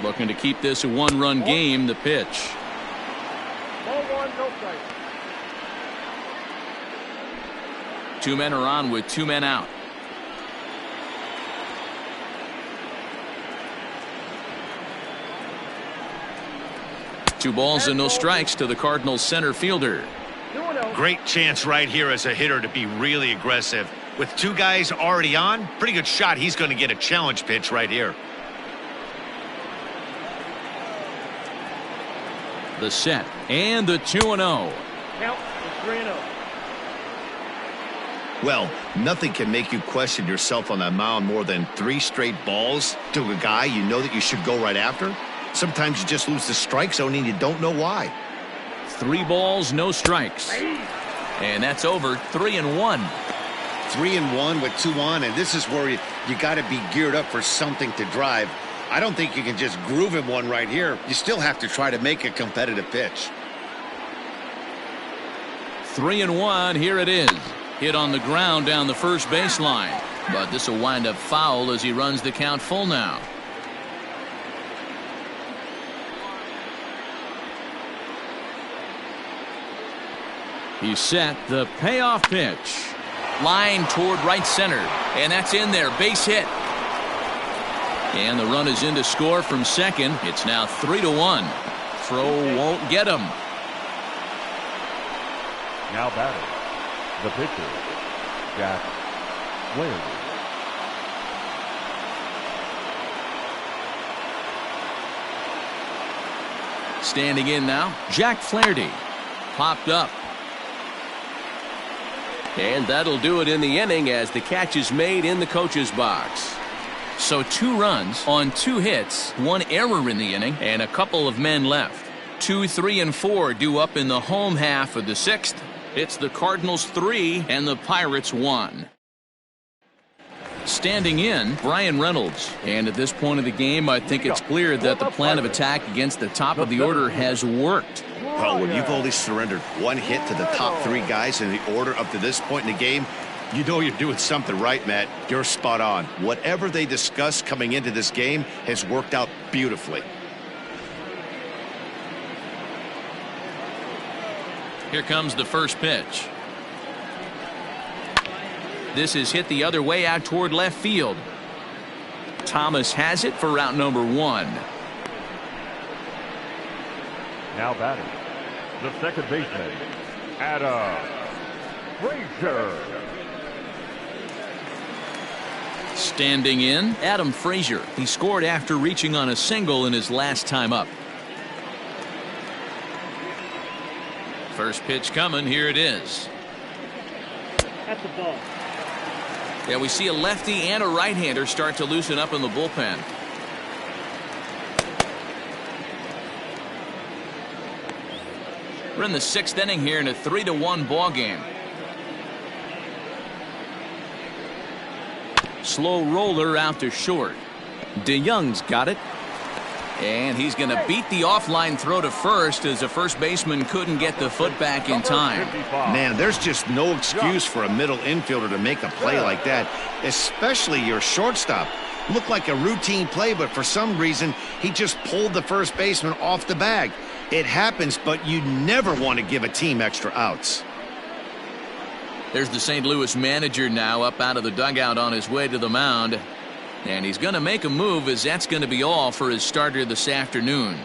Looking to keep this a 1-run game. The pitch. Ball 1, no strike. 2 men are on with 2 men out. Two balls and no strikes to the Cardinals center fielder. Great chance right here as a hitter to be really aggressive. With 2 guys already on, pretty good shot. He's going to get a challenge pitch right here. The set and the 2-0. Count 3-0. Well, nothing can make you question yourself on that mound more than 3 straight balls to a guy you know that you should go right after. Sometimes you just lose the strike zone and you don't know why. 3 balls, no strikes. And that's over. 3-1. 3-1 with 2 on, and this is where you got to be geared up for something to drive. I don't think you can just groove him one right here. You still have to try to make a competitive pitch. 3-1. Here it is. Hit on the ground down the first baseline. But this will wind up foul as he runs the count full now. He's set. The payoff pitch. Line toward right center. And that's in there. Base hit. And the run is in to score from second. It's now 3-1. Throw won't get him. Now batting, the pitcher, Jack Flaherty. Standing in now, Jack Flaherty. Popped up. And that'll do it in the inning as the catch is made in the coach's box. So 2 runs on 2 hits, 1 error in the inning, and a couple of men left. 2, 3, and 4 due up in the home half of the 6th. It's the Cardinals 3 and the Pirates 1. Standing in, Brian Reynolds. And at this point of the game, I think it's clear that the plan of attack against the top of the order has worked. Well, when you've only surrendered 1 hit to the top 3 guys in the order up to this point in the game, you know you're doing something right, Matt. You're spot on. Whatever they discussed coming into this game has worked out beautifully. Here comes the first pitch. This is hit the other way out toward left field. Thomas has it for route number 1. Now batting, the second baseman, Adam Frazier. Standing in, Adam Frazier. He scored after reaching on a single in his last time up. First pitch coming. Here it is. That's the ball. Yeah, we see a lefty and a right-hander start to loosen up in the bullpen. We're in the 6th inning here in a 3-1 ball game. Slow roller out to short. DeYoung's got it. And he's going to beat the offline throw to first as the first baseman couldn't get the foot back in time. Man, there's just no excuse for a middle infielder to make a play like that, especially your shortstop. Looked like a routine play, but for some reason, he just pulled the first baseman off the bag. It happens, but you never want to give a team extra outs. There's the St. Louis manager now up out of the dugout on his way to the mound. And he's going to make a move, as that's going to be all for his starter this afternoon.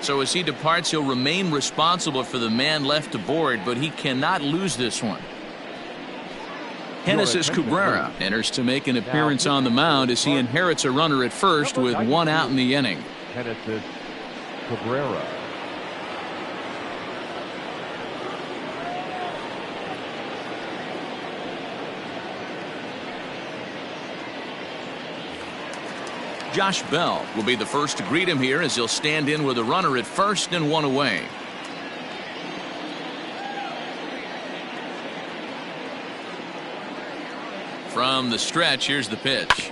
So as he departs, he'll remain responsible for the man left aboard, but he cannot lose this one. Genesis Cabrera enters to make an appearance on the mound as he inherits a runner at first with 1 out in the inning. Genesis Cabrera. Josh Bell will be the first to greet him here as he'll stand in with a runner at first and one away. From the stretch, here's the pitch.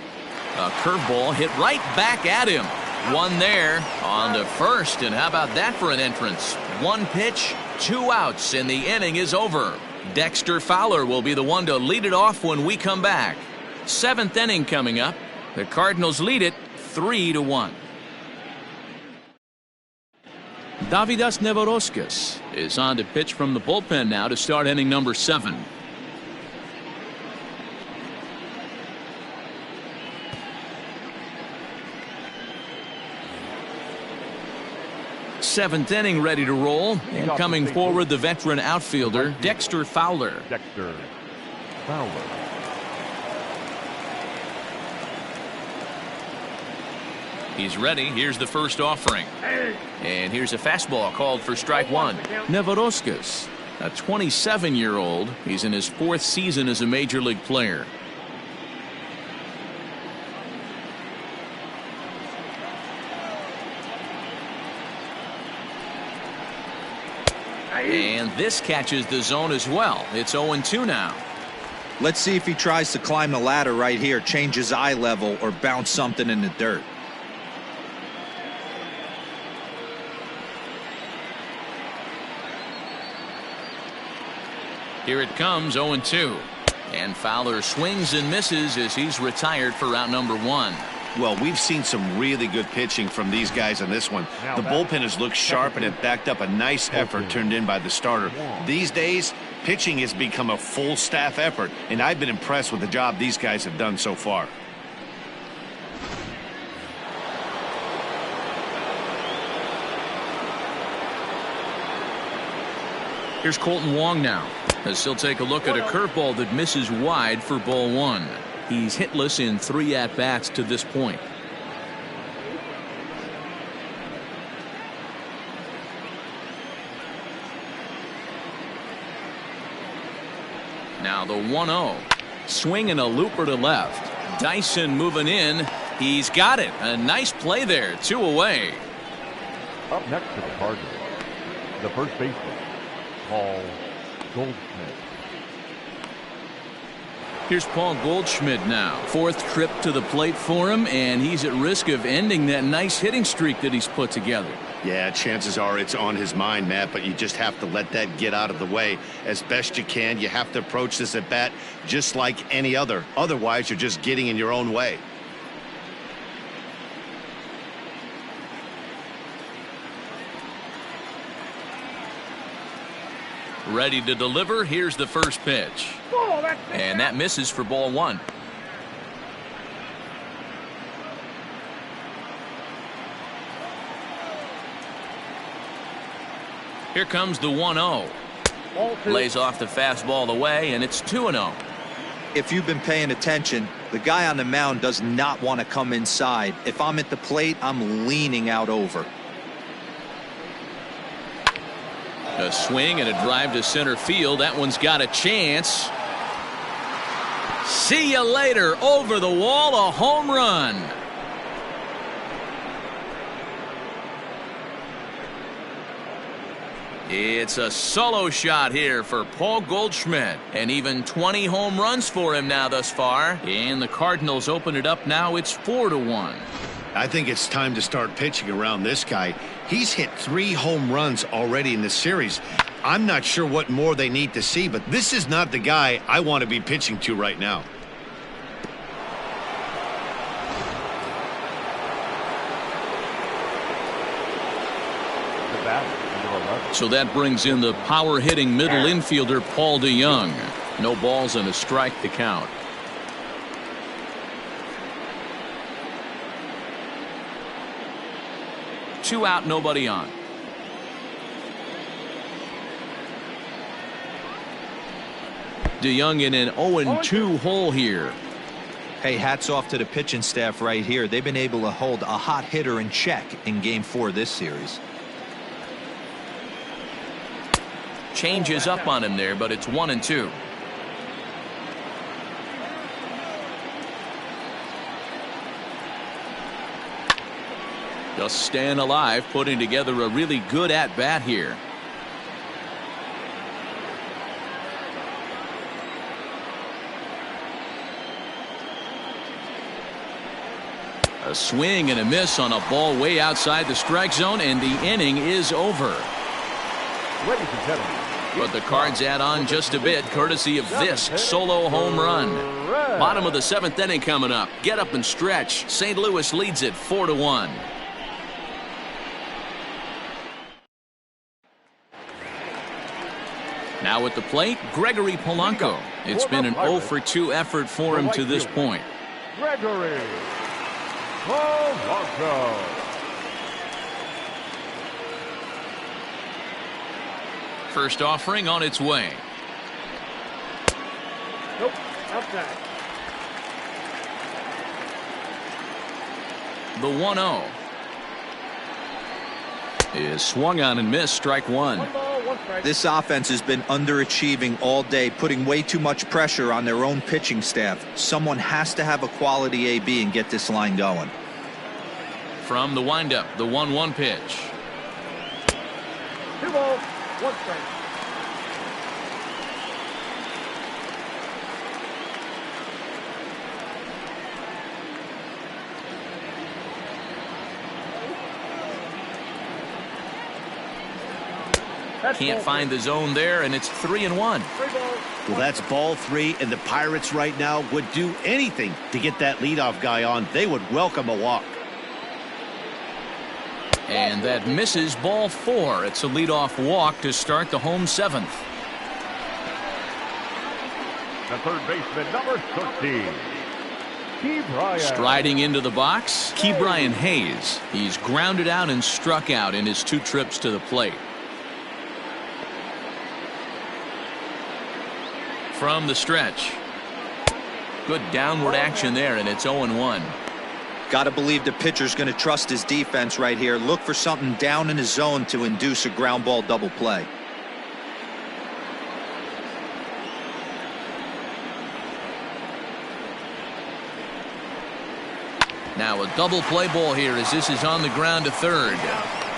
A curveball hit right back at him. One there on to first, and how about that for an entrance? One pitch, 2 outs, and the inning is over. Dexter Fowler will be the one to lead it off when we come back. 7th inning coming up. The Cardinals lead it 3-1. Davidas Nevoroskis is on to pitch from the bullpen now to start inning number 7. Seventh inning ready to roll, and coming forward the veteran outfielder Dexter Fowler. Dexter Fowler. He's ready. Here's the first offering. And here's a fastball called for strike one. Nevoroskis, a 27-year-old. He's in his 4th season as a major league player. And this catches the zone as well. It's 0-2 now. Let's see if he tries to climb the ladder right here, change his eye level, or bounce something in the dirt. Here it comes, 0-2. And Fowler swings and misses as he's retired for round number 1. Well, we've seen some really good pitching from these guys on this one. The bullpen has looked sharp, and it backed up a nice effort turned in by the starter. These days, pitching has become a full staff effort, and I've been impressed with the job these guys have done so far. Here's Colton Wong now, as he'll take a look at a curveball that misses wide for ball 1. He's hitless in 3 at-bats to this point. Now the 1-0. Swing and a looper to left. Dyson moving in. He's got it. A nice play there. 2 away. Up next to the Cardinals, the first baseman, Paul Goldschmidt. Here's Paul Goldschmidt now. 4th trip to the plate for him, and he's at risk of ending that nice hitting streak that he's put together. Yeah, chances are it's on his mind, Matt, but you just have to let that get out of the way as best you can. You have to approach this at bat just like any other. Otherwise, you're just getting in your own way. Ready to deliver. Here's the first pitch. And that misses for ball 1. Here comes the 1-0. Lays off the fastball away, and it's 2-0. If you've been paying attention, the guy on the mound does not want to come inside. If I'm at the plate, I'm leaning out over. A swing and a drive to center field. That one's got a chance. See you later. Over the wall, a home run. It's a solo shot here for Paul Goldschmidt, and even 20 home runs for him now thus far. And the Cardinals open it up now. It's 4-1. I think it's time to start pitching around this guy. He's hit 3 home runs already in this series. I'm not sure what more they need to see, but this is not the guy I want to be pitching to right now. So that brings in the power-hitting middle infielder Paul DeYoung. No balls and a strike to count. Two out, nobody on. DeYoung in an 0-2 hole here. Hey, hats off to the pitching staff right here. They've been able to hold a hot hitter in check in Game 4 of this series. Changes up on him there, but it's 1-2. Just staying alive, putting together a really good at-bat here. A swing and a miss on a ball way outside the strike zone, and the inning is over. Ladies and gentlemen, But the Cards add on just a bit, courtesy of this solo home run. Bottom of the 7th inning coming up. Get up and stretch. St. Louis leads it 4-1. Now at the plate, Gregory Polanco. It's been an 0-for-2 effort for him to this point. Gregory Polanco. First offering on its way. Nope, outside. The 1-0 is swung on and missed. Strike one. 1 ball, 1 strike. This offense has been underachieving all day, putting way too much pressure on their own pitching staff. Someone has to have a quality AB and get this line going. From the windup, the 1-1 pitch. 2 balls, 1 strike. Can't find the zone there, and it's 3-1. 3 balls. Well, that's ball 3, and the Pirates right now would do anything to get that leadoff guy on. They would welcome a walk. And that misses ball 4. It's a leadoff walk to start the home 7th. The third baseman, number 13. Key Bryant. Striding into the box, Ke'Bryan Hayes. He's grounded out and struck out in his 2 trips to the plate. From the stretch. Good downward action there, and it's 0-1. Got to believe the pitcher's going to trust his defense right here. Look for something down in his zone to induce a ground ball double play. Now a double play ball here as this is on the ground to third.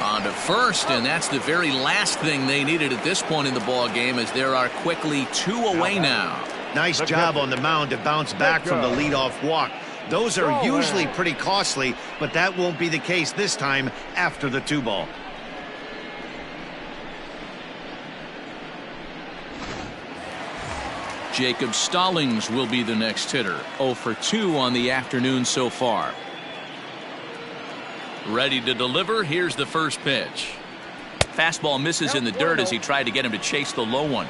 On to first, and that's the very last thing they needed at this point in the ball game, as there are quickly 2 away now. Nice job on the mound to bounce back from the leadoff walk. Those are usually pretty costly, but that won't be the case this time after the 2 ball. Jacob Stallings will be the next hitter. 0-for-2 on the afternoon so far. Ready to deliver. Here's the first pitch. Fastball misses in the dirt as he tried to get him to chase the low one.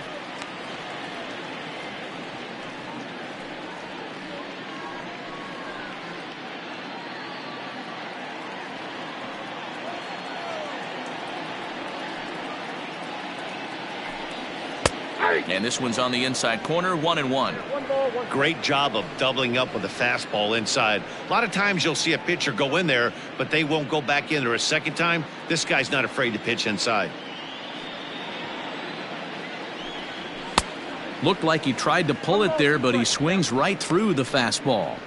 And this one's on the inside corner. 1-1. 1 ball, 1 strike. Great job of doubling up with a fastball inside. A lot of times you'll see a pitcher go in there, but they won't go back in there a second time. This guy's not afraid to pitch inside. Looked like he tried to pull it there, but he swings right through the fastball.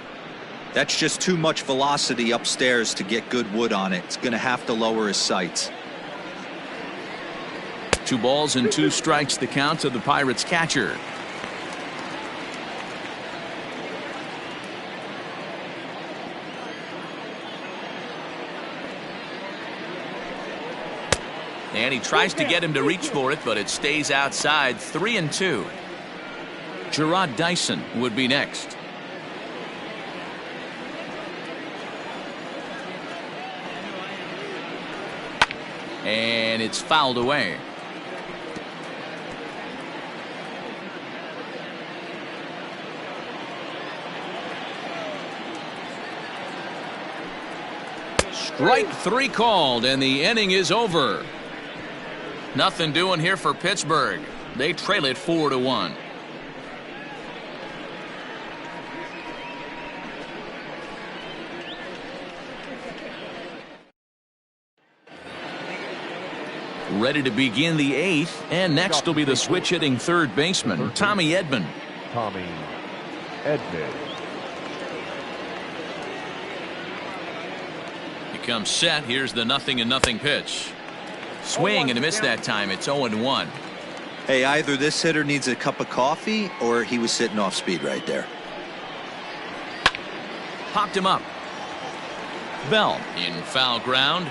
That's just too much velocity upstairs to get good wood on it. It's going to have to lower his sights. 2 balls and 2 strikes the count to the Pirates catcher. And he tries to get him to reach for it, but it stays outside. 3-2. Gerard Dyson would be next. And it's fouled away. Strike 3 called, and the inning is over. Nothing doing here for Pittsburgh. They trail it 4-1. Ready to begin the 8th, and next will be the switch hitting third baseman, Tommy Edman. Tommy Edman. comes set. Here's the 0-0 pitch. Swing and a miss that time. It's 0-1. Hey, either this hitter needs a cup of coffee or he was sitting off speed right there. Popped him up. Bell in foul ground.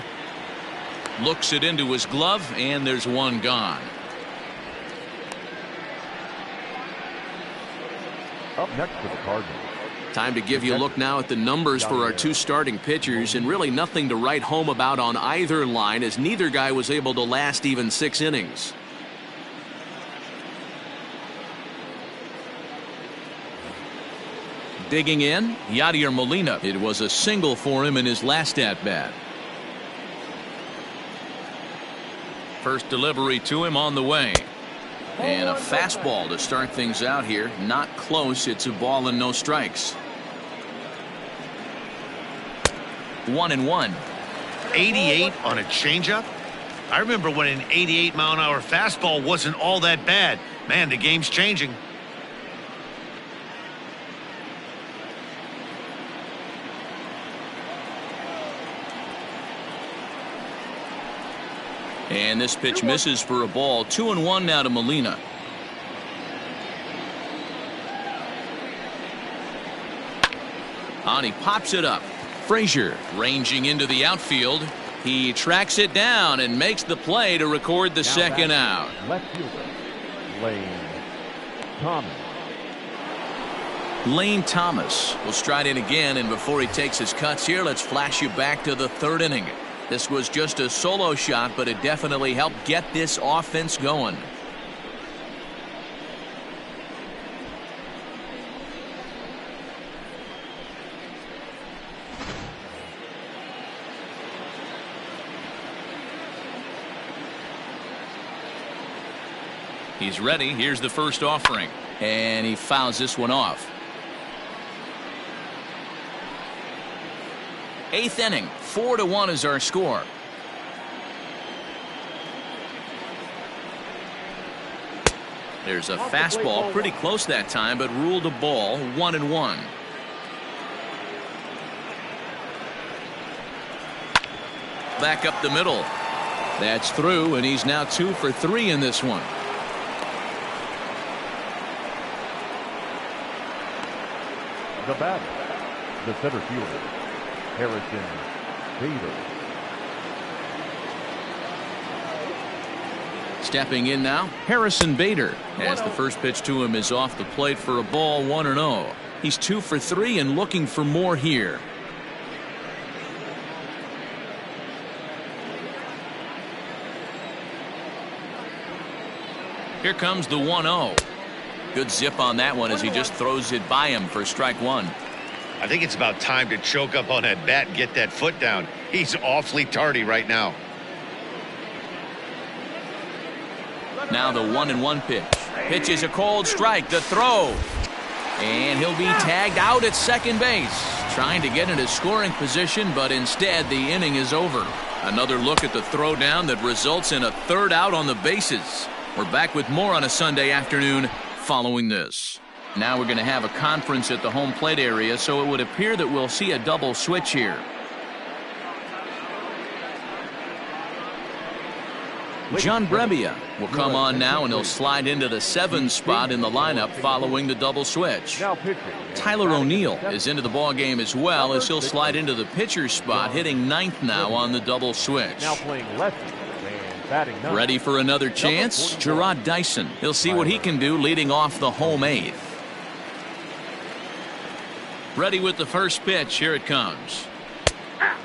Looks it into his glove, and there's one gone. Up next for the Cardinals. Time to give you a look now at the numbers for our two starting pitchers, and really nothing to write home about on either line, as neither guy was able to last even 6 innings. Digging in, Yadier Molina. It was a single for him in his last at-bat. First delivery to him on the way. And a fastball to start things out here. Not close. It's a ball and no strikes. 1-1. 88 on a changeup? I remember when an 88-mile-an-hour fastball wasn't all that bad. Man, the game's changing. And this pitch misses for a ball. 2-1 now to Molina. He pops it up. Frazier ranging into the outfield. He tracks it down and makes the play to record the second out. Left fielder, Lane Thomas. Lane Thomas will stride in again, and before he takes his cuts here, let's flash you back to the 3rd inning. This was just a solo shot, but it definitely helped get this offense going. He's ready. Here's the first offering, and he fouls this one off. 8th inning, 4-1 is our score. There's a fastball pretty close that time, but ruled a ball. 1-1. Back up the middle. That's through, and he's now 2 for 3 in this one. The batter, the center fielder, Harrison Bader. Stepping in now, Harrison Bader, as the first pitch to him is off the plate for a ball. 1-0. He's 2 for 3 and looking for more here. Here comes the 1-0. Good zip on that one as he just throws it by him for strike 1. I think it's about time to choke up on that bat and get that foot down. He's awfully tardy right now. Now the 1-1 pitch. Pitch is a cold strike. The throw. And he'll be tagged out at second base. Trying to get into scoring position, but instead the inning is over. Another look at the throw down that results in a 3rd out on the bases. We're back with more on a Sunday afternoon following this. Now we're going to have a conference at the home plate area, so it would appear that we'll see a double switch here. John Brebbia will come on now, and he'll slide into the 7 spot in the lineup following the double switch. Tyler O'Neill is into the ball game as well, as he'll slide into the pitcher's spot, hitting 9th now on the double switch. Now playing lefty. Ready for another chance? Gerard Dyson. He'll see what he can do leading off the home 8th. Ready with the first pitch. Here it comes.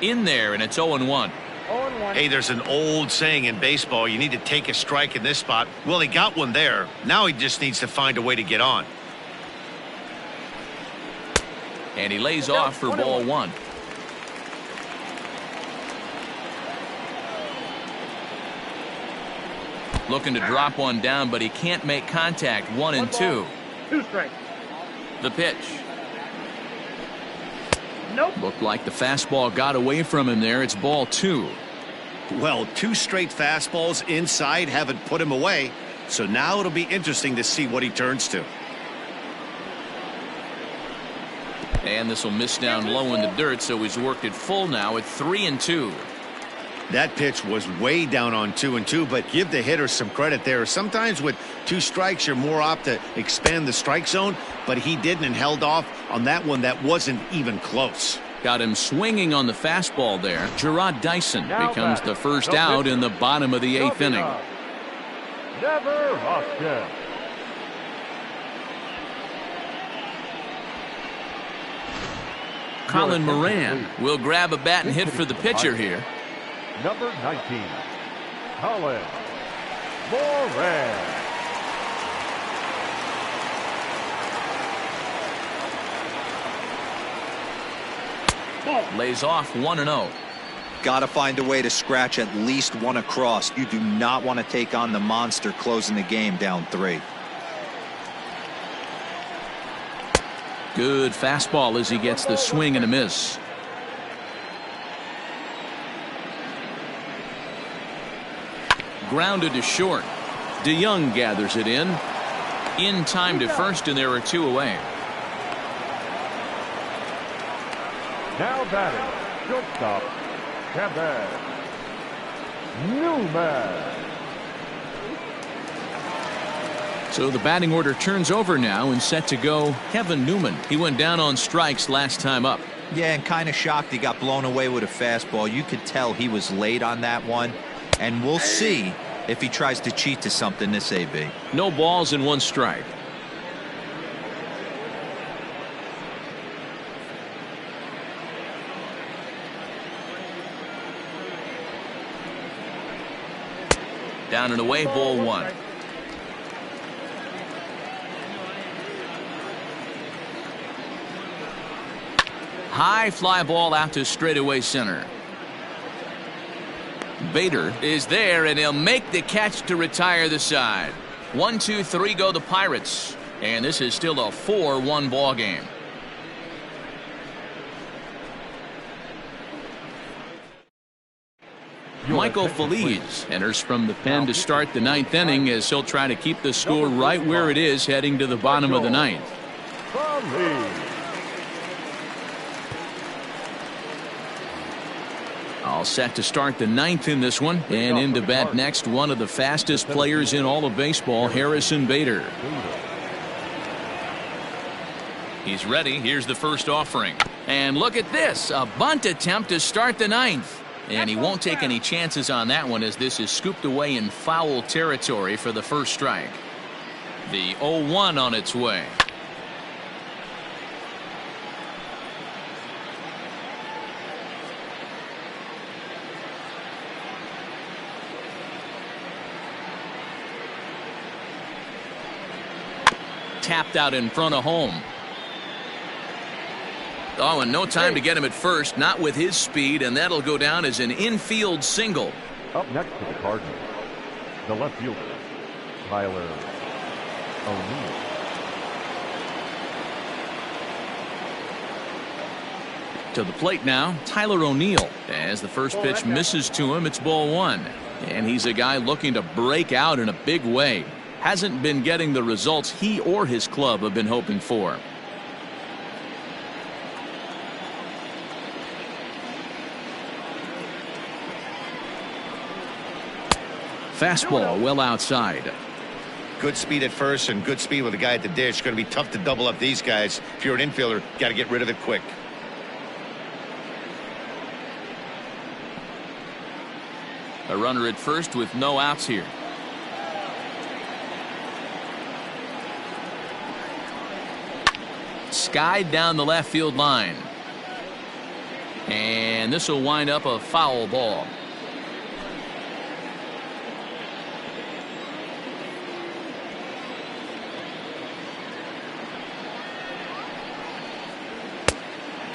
In there, and it's 0-1. Hey, there's an old saying in baseball, you need to take a strike in this spot. Well, he got one there. Now he just needs to find a way to get on. And he lays off for ball 1. Looking to drop one down, but he can't make contact. 1-2. 2 strikes. The pitch. Nope. Looked like the fastball got away from him there. It's ball 2. Well, 2 straight fastballs inside haven't put him away. So now it'll be interesting to see what he turns to. And this will miss down low in the dirt, so he's worked it full now at 3-2. That pitch was way down on 2-2, but give the hitter some credit there. Sometimes with 2 strikes, you're more apt to expand the strike zone, but he didn't and held off on that one that wasn't even close. Got him swinging on the fastball there. Gerard Dyson becomes the first out in the bottom of the 8th inning. Never Austin. Colin Moran will grab a bat and hit for the pitcher here. Number 19, Colin Moran. Lays off 1-0. Got to find a way to scratch at least one across. You do not want to take on the monster closing the game down 3. Good fastball as he gets the swing and a miss. Grounded to short. DeYoung gathers it in time to first, and there are 2 away. Now batting, shortstop, Kevin Newman. So the batting order turns over now and set to go Kevin Newman. He went down on strikes last time up. Yeah, and kind of shocked he got blown away with a fastball. You could tell he was late on that one, and we'll see if he tries to cheat to something this AB. No balls and 1 strike. Down and away, ball 1. High fly ball out to straightaway center. Bader is there, and he'll make the catch to retire the side. 1, 2, 3 go the Pirates, and this is still a 4-1 ball game. Michael Feliz enters from the pen to start the 9th inning as he'll try to keep the score right where it is heading to the bottom of the 9th. All set to start the 9th in this one, and in to bat next, one of the fastest players in all of baseball, Harrison Bader. He's ready. Here's the first offering, and look at this, a bunt attempt to start the 9th. And he won't take any chances on that one as this is scooped away in foul territory for the first strike. The 0-1 on its way. Tapped out in front of home. Oh, and no time to get him at first, not with his speed, and that'll go down as an infield single. Up next to the Cardinals, the left fielder, Tyler O'Neill. To the plate now, Tyler O'Neill. As the first pitch misses to him, it's ball 1. And he's a guy looking to break out in a big way. Hasn't been getting the results he or his club have been hoping for. Fastball well outside. Good speed at first and good speed with the guy at the dish. Going to be tough to double up these guys. If you're an infielder, got to get rid of it quick. A runner at first with no outs here. Skied down the left field line. And this will wind up a foul ball.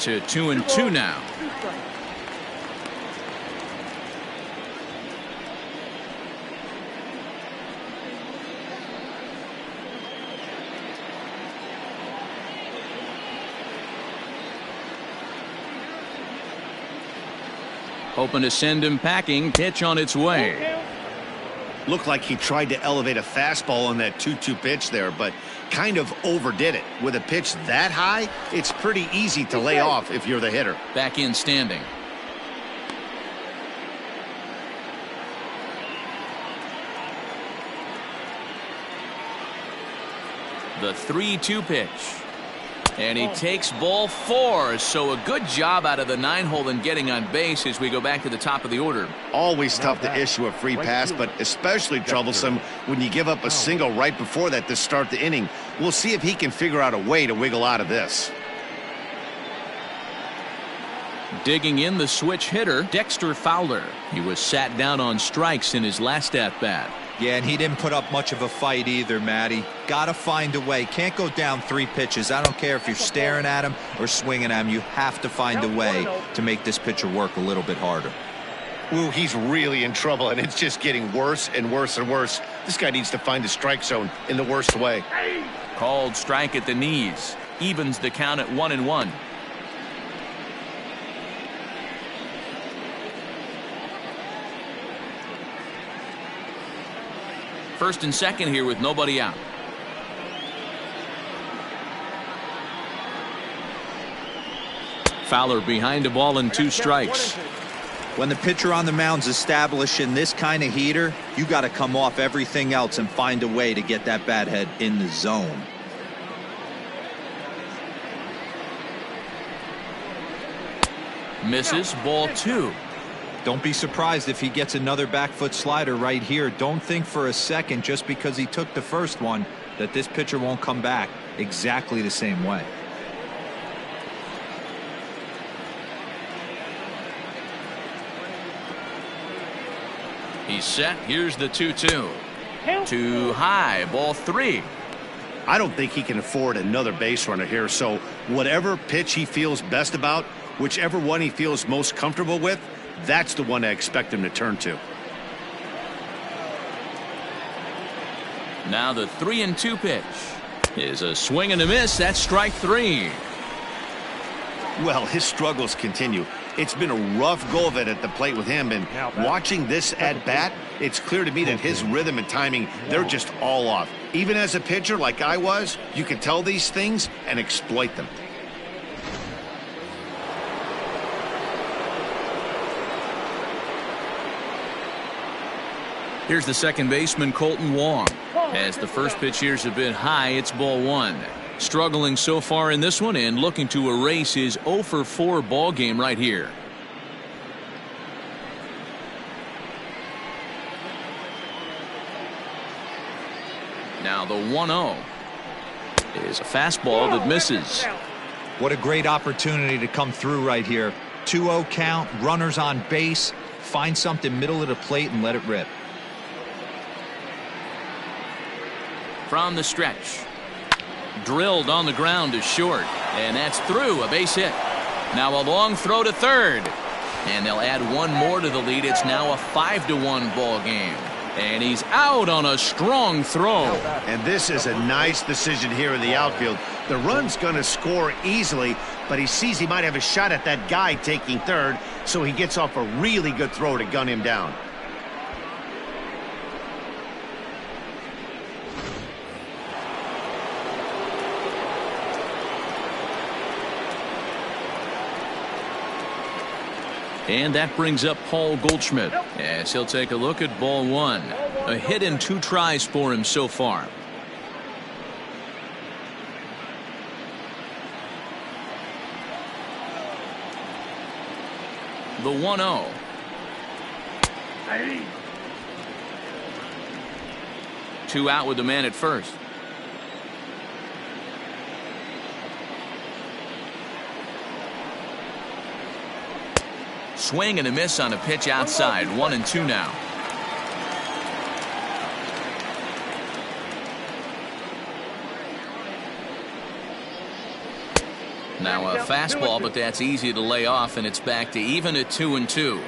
To 2-2 now. Hoping to send him packing. Pitch on its way. Looked like he tried to elevate a fastball on that 2-2 pitch there, but kind of overdid it. With a pitch that high, it's pretty easy to lay off if you're the hitter. Back in standing. The 3-2 pitch. And he takes ball 4. So a good job out of the 9-hole in getting on base as we go back to the top of the order. Always tough to issue a free pass, but especially troublesome when you give up a single right before that to start the inning. We'll see if he can figure out a way to wiggle out of this. Digging in, the switch hitter, Dexter Fowler. He was sat down on strikes in his last at-bat. Yeah, and he didn't put up much of a fight either, Matty. Gotta find a way. Can't go down 3 pitches. I don't care if you're staring at him or swinging at him. You have to find a way to make this pitcher work a little bit harder. Ooh, he's really in trouble, and it's just getting worse and worse and worse. This guy needs to find the strike zone in the worst way. Called strike at the knees. Evens the count at 1-1. First and second here with nobody out. Fowler behind a ball and 2 strikes. When the pitcher on the mound's establishing this kind of heater, you got to come off everything else and find a way to get that bat head in the zone. Misses, ball 2. Don't be surprised if he gets another back foot slider right here. Don't think for a second, just because he took the first one, that this pitcher won't come back exactly the same way. He's set. Here's the 2-2. Too high, ball 3. I don't think he can afford another base runner here, so whatever pitch he feels best about, whichever one he feels most comfortable with, that's the one I expect him to turn to. Now the 3-2 pitch is a swing and a miss. That's strike 3. Well, his struggles continue. It's been a rough go of it at the plate with him, and watching this at bat, it's clear to me that his rhythm and timing, they're just all off. Even as a pitcher like I was, you can tell these things and exploit them. Here's the second baseman, Colton Wong. As the first pitch here's a bit high, it's ball 1. Struggling so far in this one and looking to erase his 0-for-4 ball game right here. Now the 1-0 is a fastball that misses. What a great opportunity to come through right here. 2-0 count, runners on base. Find something middle of the plate and let it rip. From the stretch. Drilled on the ground to short. And that's through, a base hit. Now a long throw to third. And they'll add one more to the lead. It's now a 5-1 ball game. And he's out on a strong throw. And this is a nice decision here in the outfield. The run's going to score easily, but he sees he might have a shot at that guy taking third, so he gets off a really good throw to gun him down. And that brings up Paul Goldschmidt as he'll take a look at ball 1. A hit in 2 tries for him so far. The 1-0. Two out with the man at first. Swing and a miss on a pitch outside. 1-2 now. Now a fastball, but that's easy to lay off, and it's back to even at 2-2.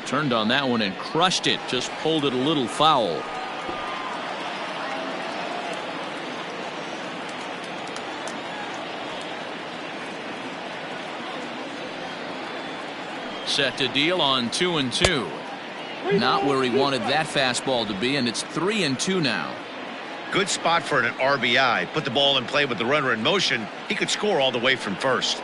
Turned on that one and crushed it. Just pulled it a little foul. Set to deal on 2-2. Not where he wanted that fastball to be, and it's 3-2 now. Good spot for an RBI. Put the ball in play with the runner in motion. He could score all the way from first.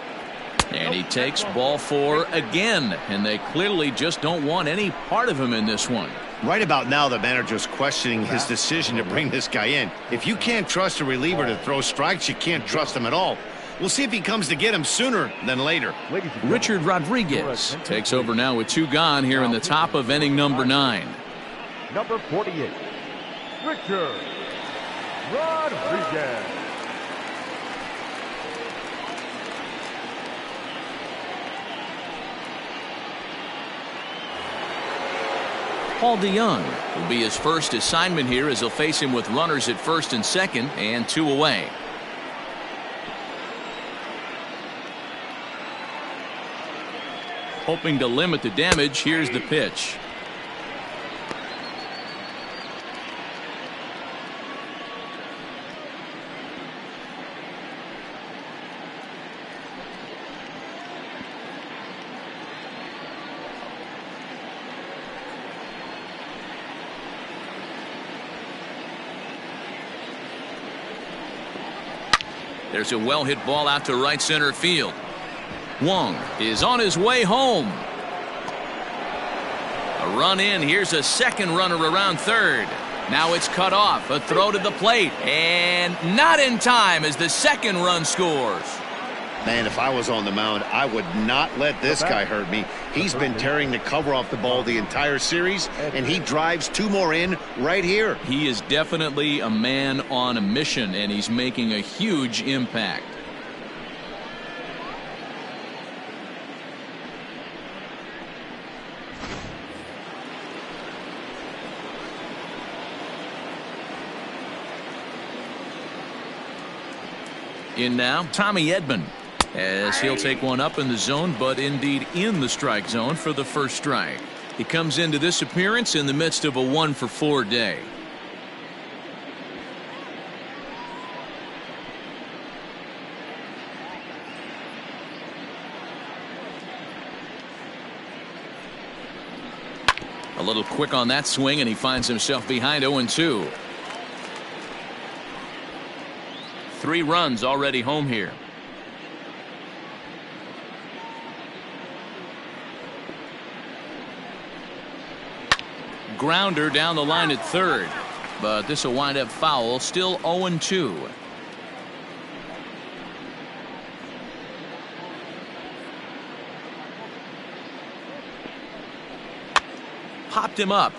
And he takes ball 4 again, and they clearly just don't want any part of him in this one. Right about now, the manager's questioning his decision to bring this guy in. If you can't trust a reliever to throw strikes, you can't trust him at all. We'll see if he comes to get him sooner than later. Richard Rodriguez takes over now with 2 gone here in the top of inning number 9. Number 48, Richard Rodriguez. Paul DeYoung will be his first assignment here as he'll face him with runners at first and second and 2 away. Hoping to limit the damage, here's the pitch. There's a well-hit ball out to right center field. Wong is on his way home. A run in. Here's a second runner around third. Now it's cut off. A throw to the plate. And not in time as the second run scores. Man, if I was on the mound, I would not let this guy hurt me. He's been tearing the cover off the ball the entire series, and he drives 2 more in right here. He is definitely a man on a mission, and he's making a huge impact. In now, Tommy Edman, as he'll take one up in the zone, but indeed in the strike zone for the first strike. He comes into this appearance in the midst of a 1-for-4 day. A little quick on that swing, and he finds himself behind 0-2. 3 runs already home here. Grounder down the line at third, but this will wind up foul. Still 0-2. Popped him up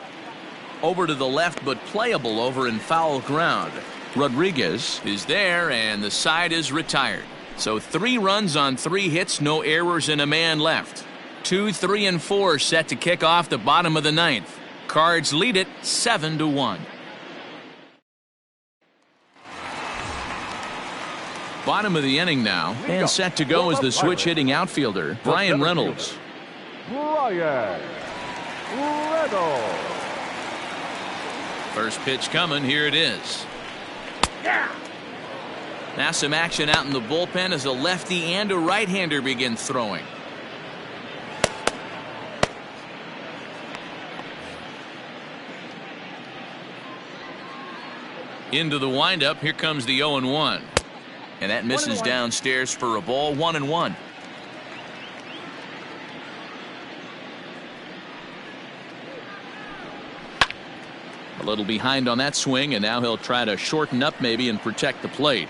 over to the left, but playable over in foul ground. Rodriguez is there, and the side is retired. So 3 runs on 3 hits, no errors, and a man left. 2, 3, and 4 set to kick off the bottom of the 9th. Cards lead it 7-1. Bottom of the inning now, and set to go is the switch hitting outfielder Brian Reynolds. Brian Reynolds. First pitch coming. Here it is. Now some action out in the bullpen as a lefty and a right-hander begin throwing. Into the windup. Here comes the 0-1. And that misses downstairs for a ball. 1-1. A little behind on that swing, and now he'll try to shorten up maybe and protect the plate.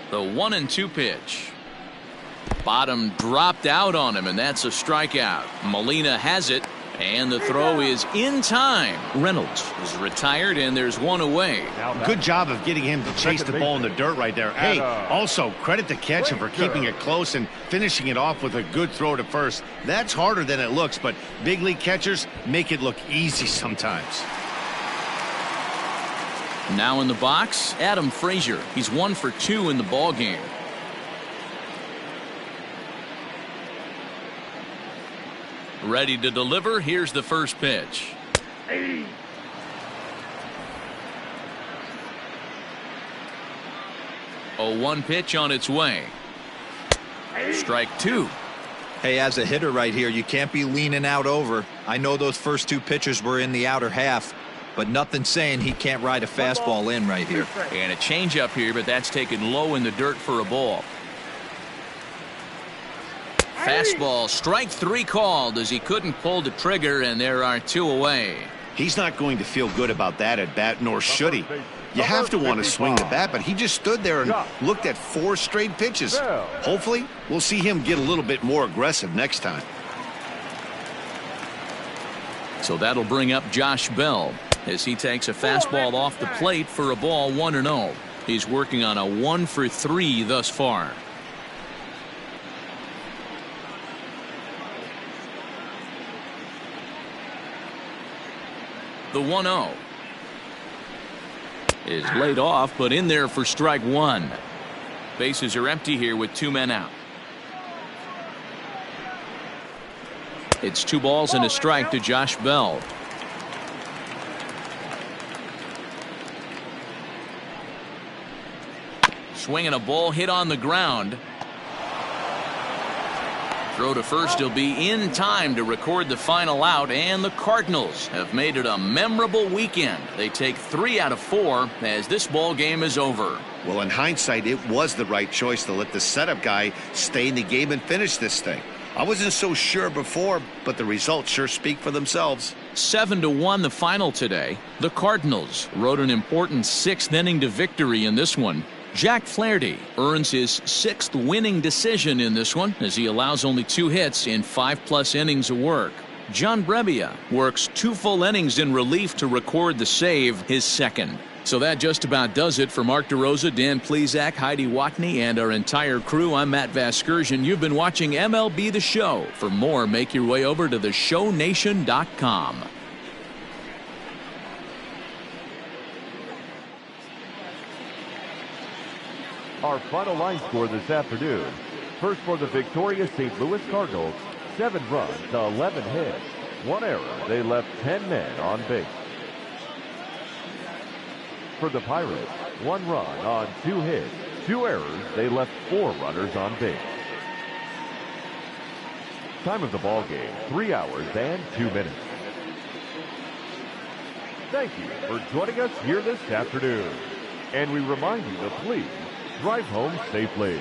The 1-2 pitch. Bottom dropped out on him, and that's a strikeout. Molina has it, and the throw is in time. Reynolds is retired, and there's 1 away. Good job of getting him to chase the ball in the dirt right there. Hey, also credit the catcher for keeping it close and finishing it off with a good throw to first. That's harder than it looks, but big league catchers make it look easy sometimes. Now in the box, Adam Frazier. He's 1 for 2 in the ball game. Ready to deliver. Here's the first pitch. A 0-1 pitch on its way. Strike two. Hey, as a hitter right here, you can't be leaning out over. I know those first two pitches were in the outer half, but nothing saying he can't ride a fastball in right here. And a changeup here, but that's taken low in the dirt for a ball. Fastball, strike three called as he couldn't pull the trigger, and there are two away. He's not going to feel good about that at bat, nor should he. You have to want to swing the bat, but he just stood there and looked at 4 straight pitches. Hopefully, we'll see him get a little bit more aggressive next time. So that'll bring up Josh Bell as he takes a fastball off the plate for a ball 1-0. He's working on a 1 for 3 thus far. The 1-0 is laid off, but in there for strike one. Bases are empty here with 2 men out. It's 2 balls and a strike to Josh Bell. Swinging a ball hit on the ground. Throw to first. He'll be in time to record the final out, and the Cardinals have made it a memorable weekend. They take 3 out of 4 as this ball game is over. Well, in hindsight, it was the right choice to let the setup guy stay in the game and finish this thing. I wasn't so sure before, but the results sure speak for themselves. 7-1 the final today. The Cardinals rode an important 6th inning to victory in this one. Jack Flaherty earns his 6th winning decision in this one as he allows only 2 hits in 5+ innings of work. John Brebbia works 2 full innings in relief to record the save, his 2nd. So that just about does it for Mark DeRosa, Dan Plesac, Heidi Watney, and our entire crew. I'm Matt Vasgersian. You've been watching MLB The Show. For more, make your way over to theshownation.com. Our final line score this afternoon. First for the victorious St. Louis Cardinals, 7 runs, 11 hits, 1 error. They left 10 men on base. For the Pirates, 1 run on 2 hits, 2 errors. They left 4 runners on base. Time of the ball game, 3 hours and 2 minutes. Thank you for joining us here this afternoon. And we remind you to please drive home safely.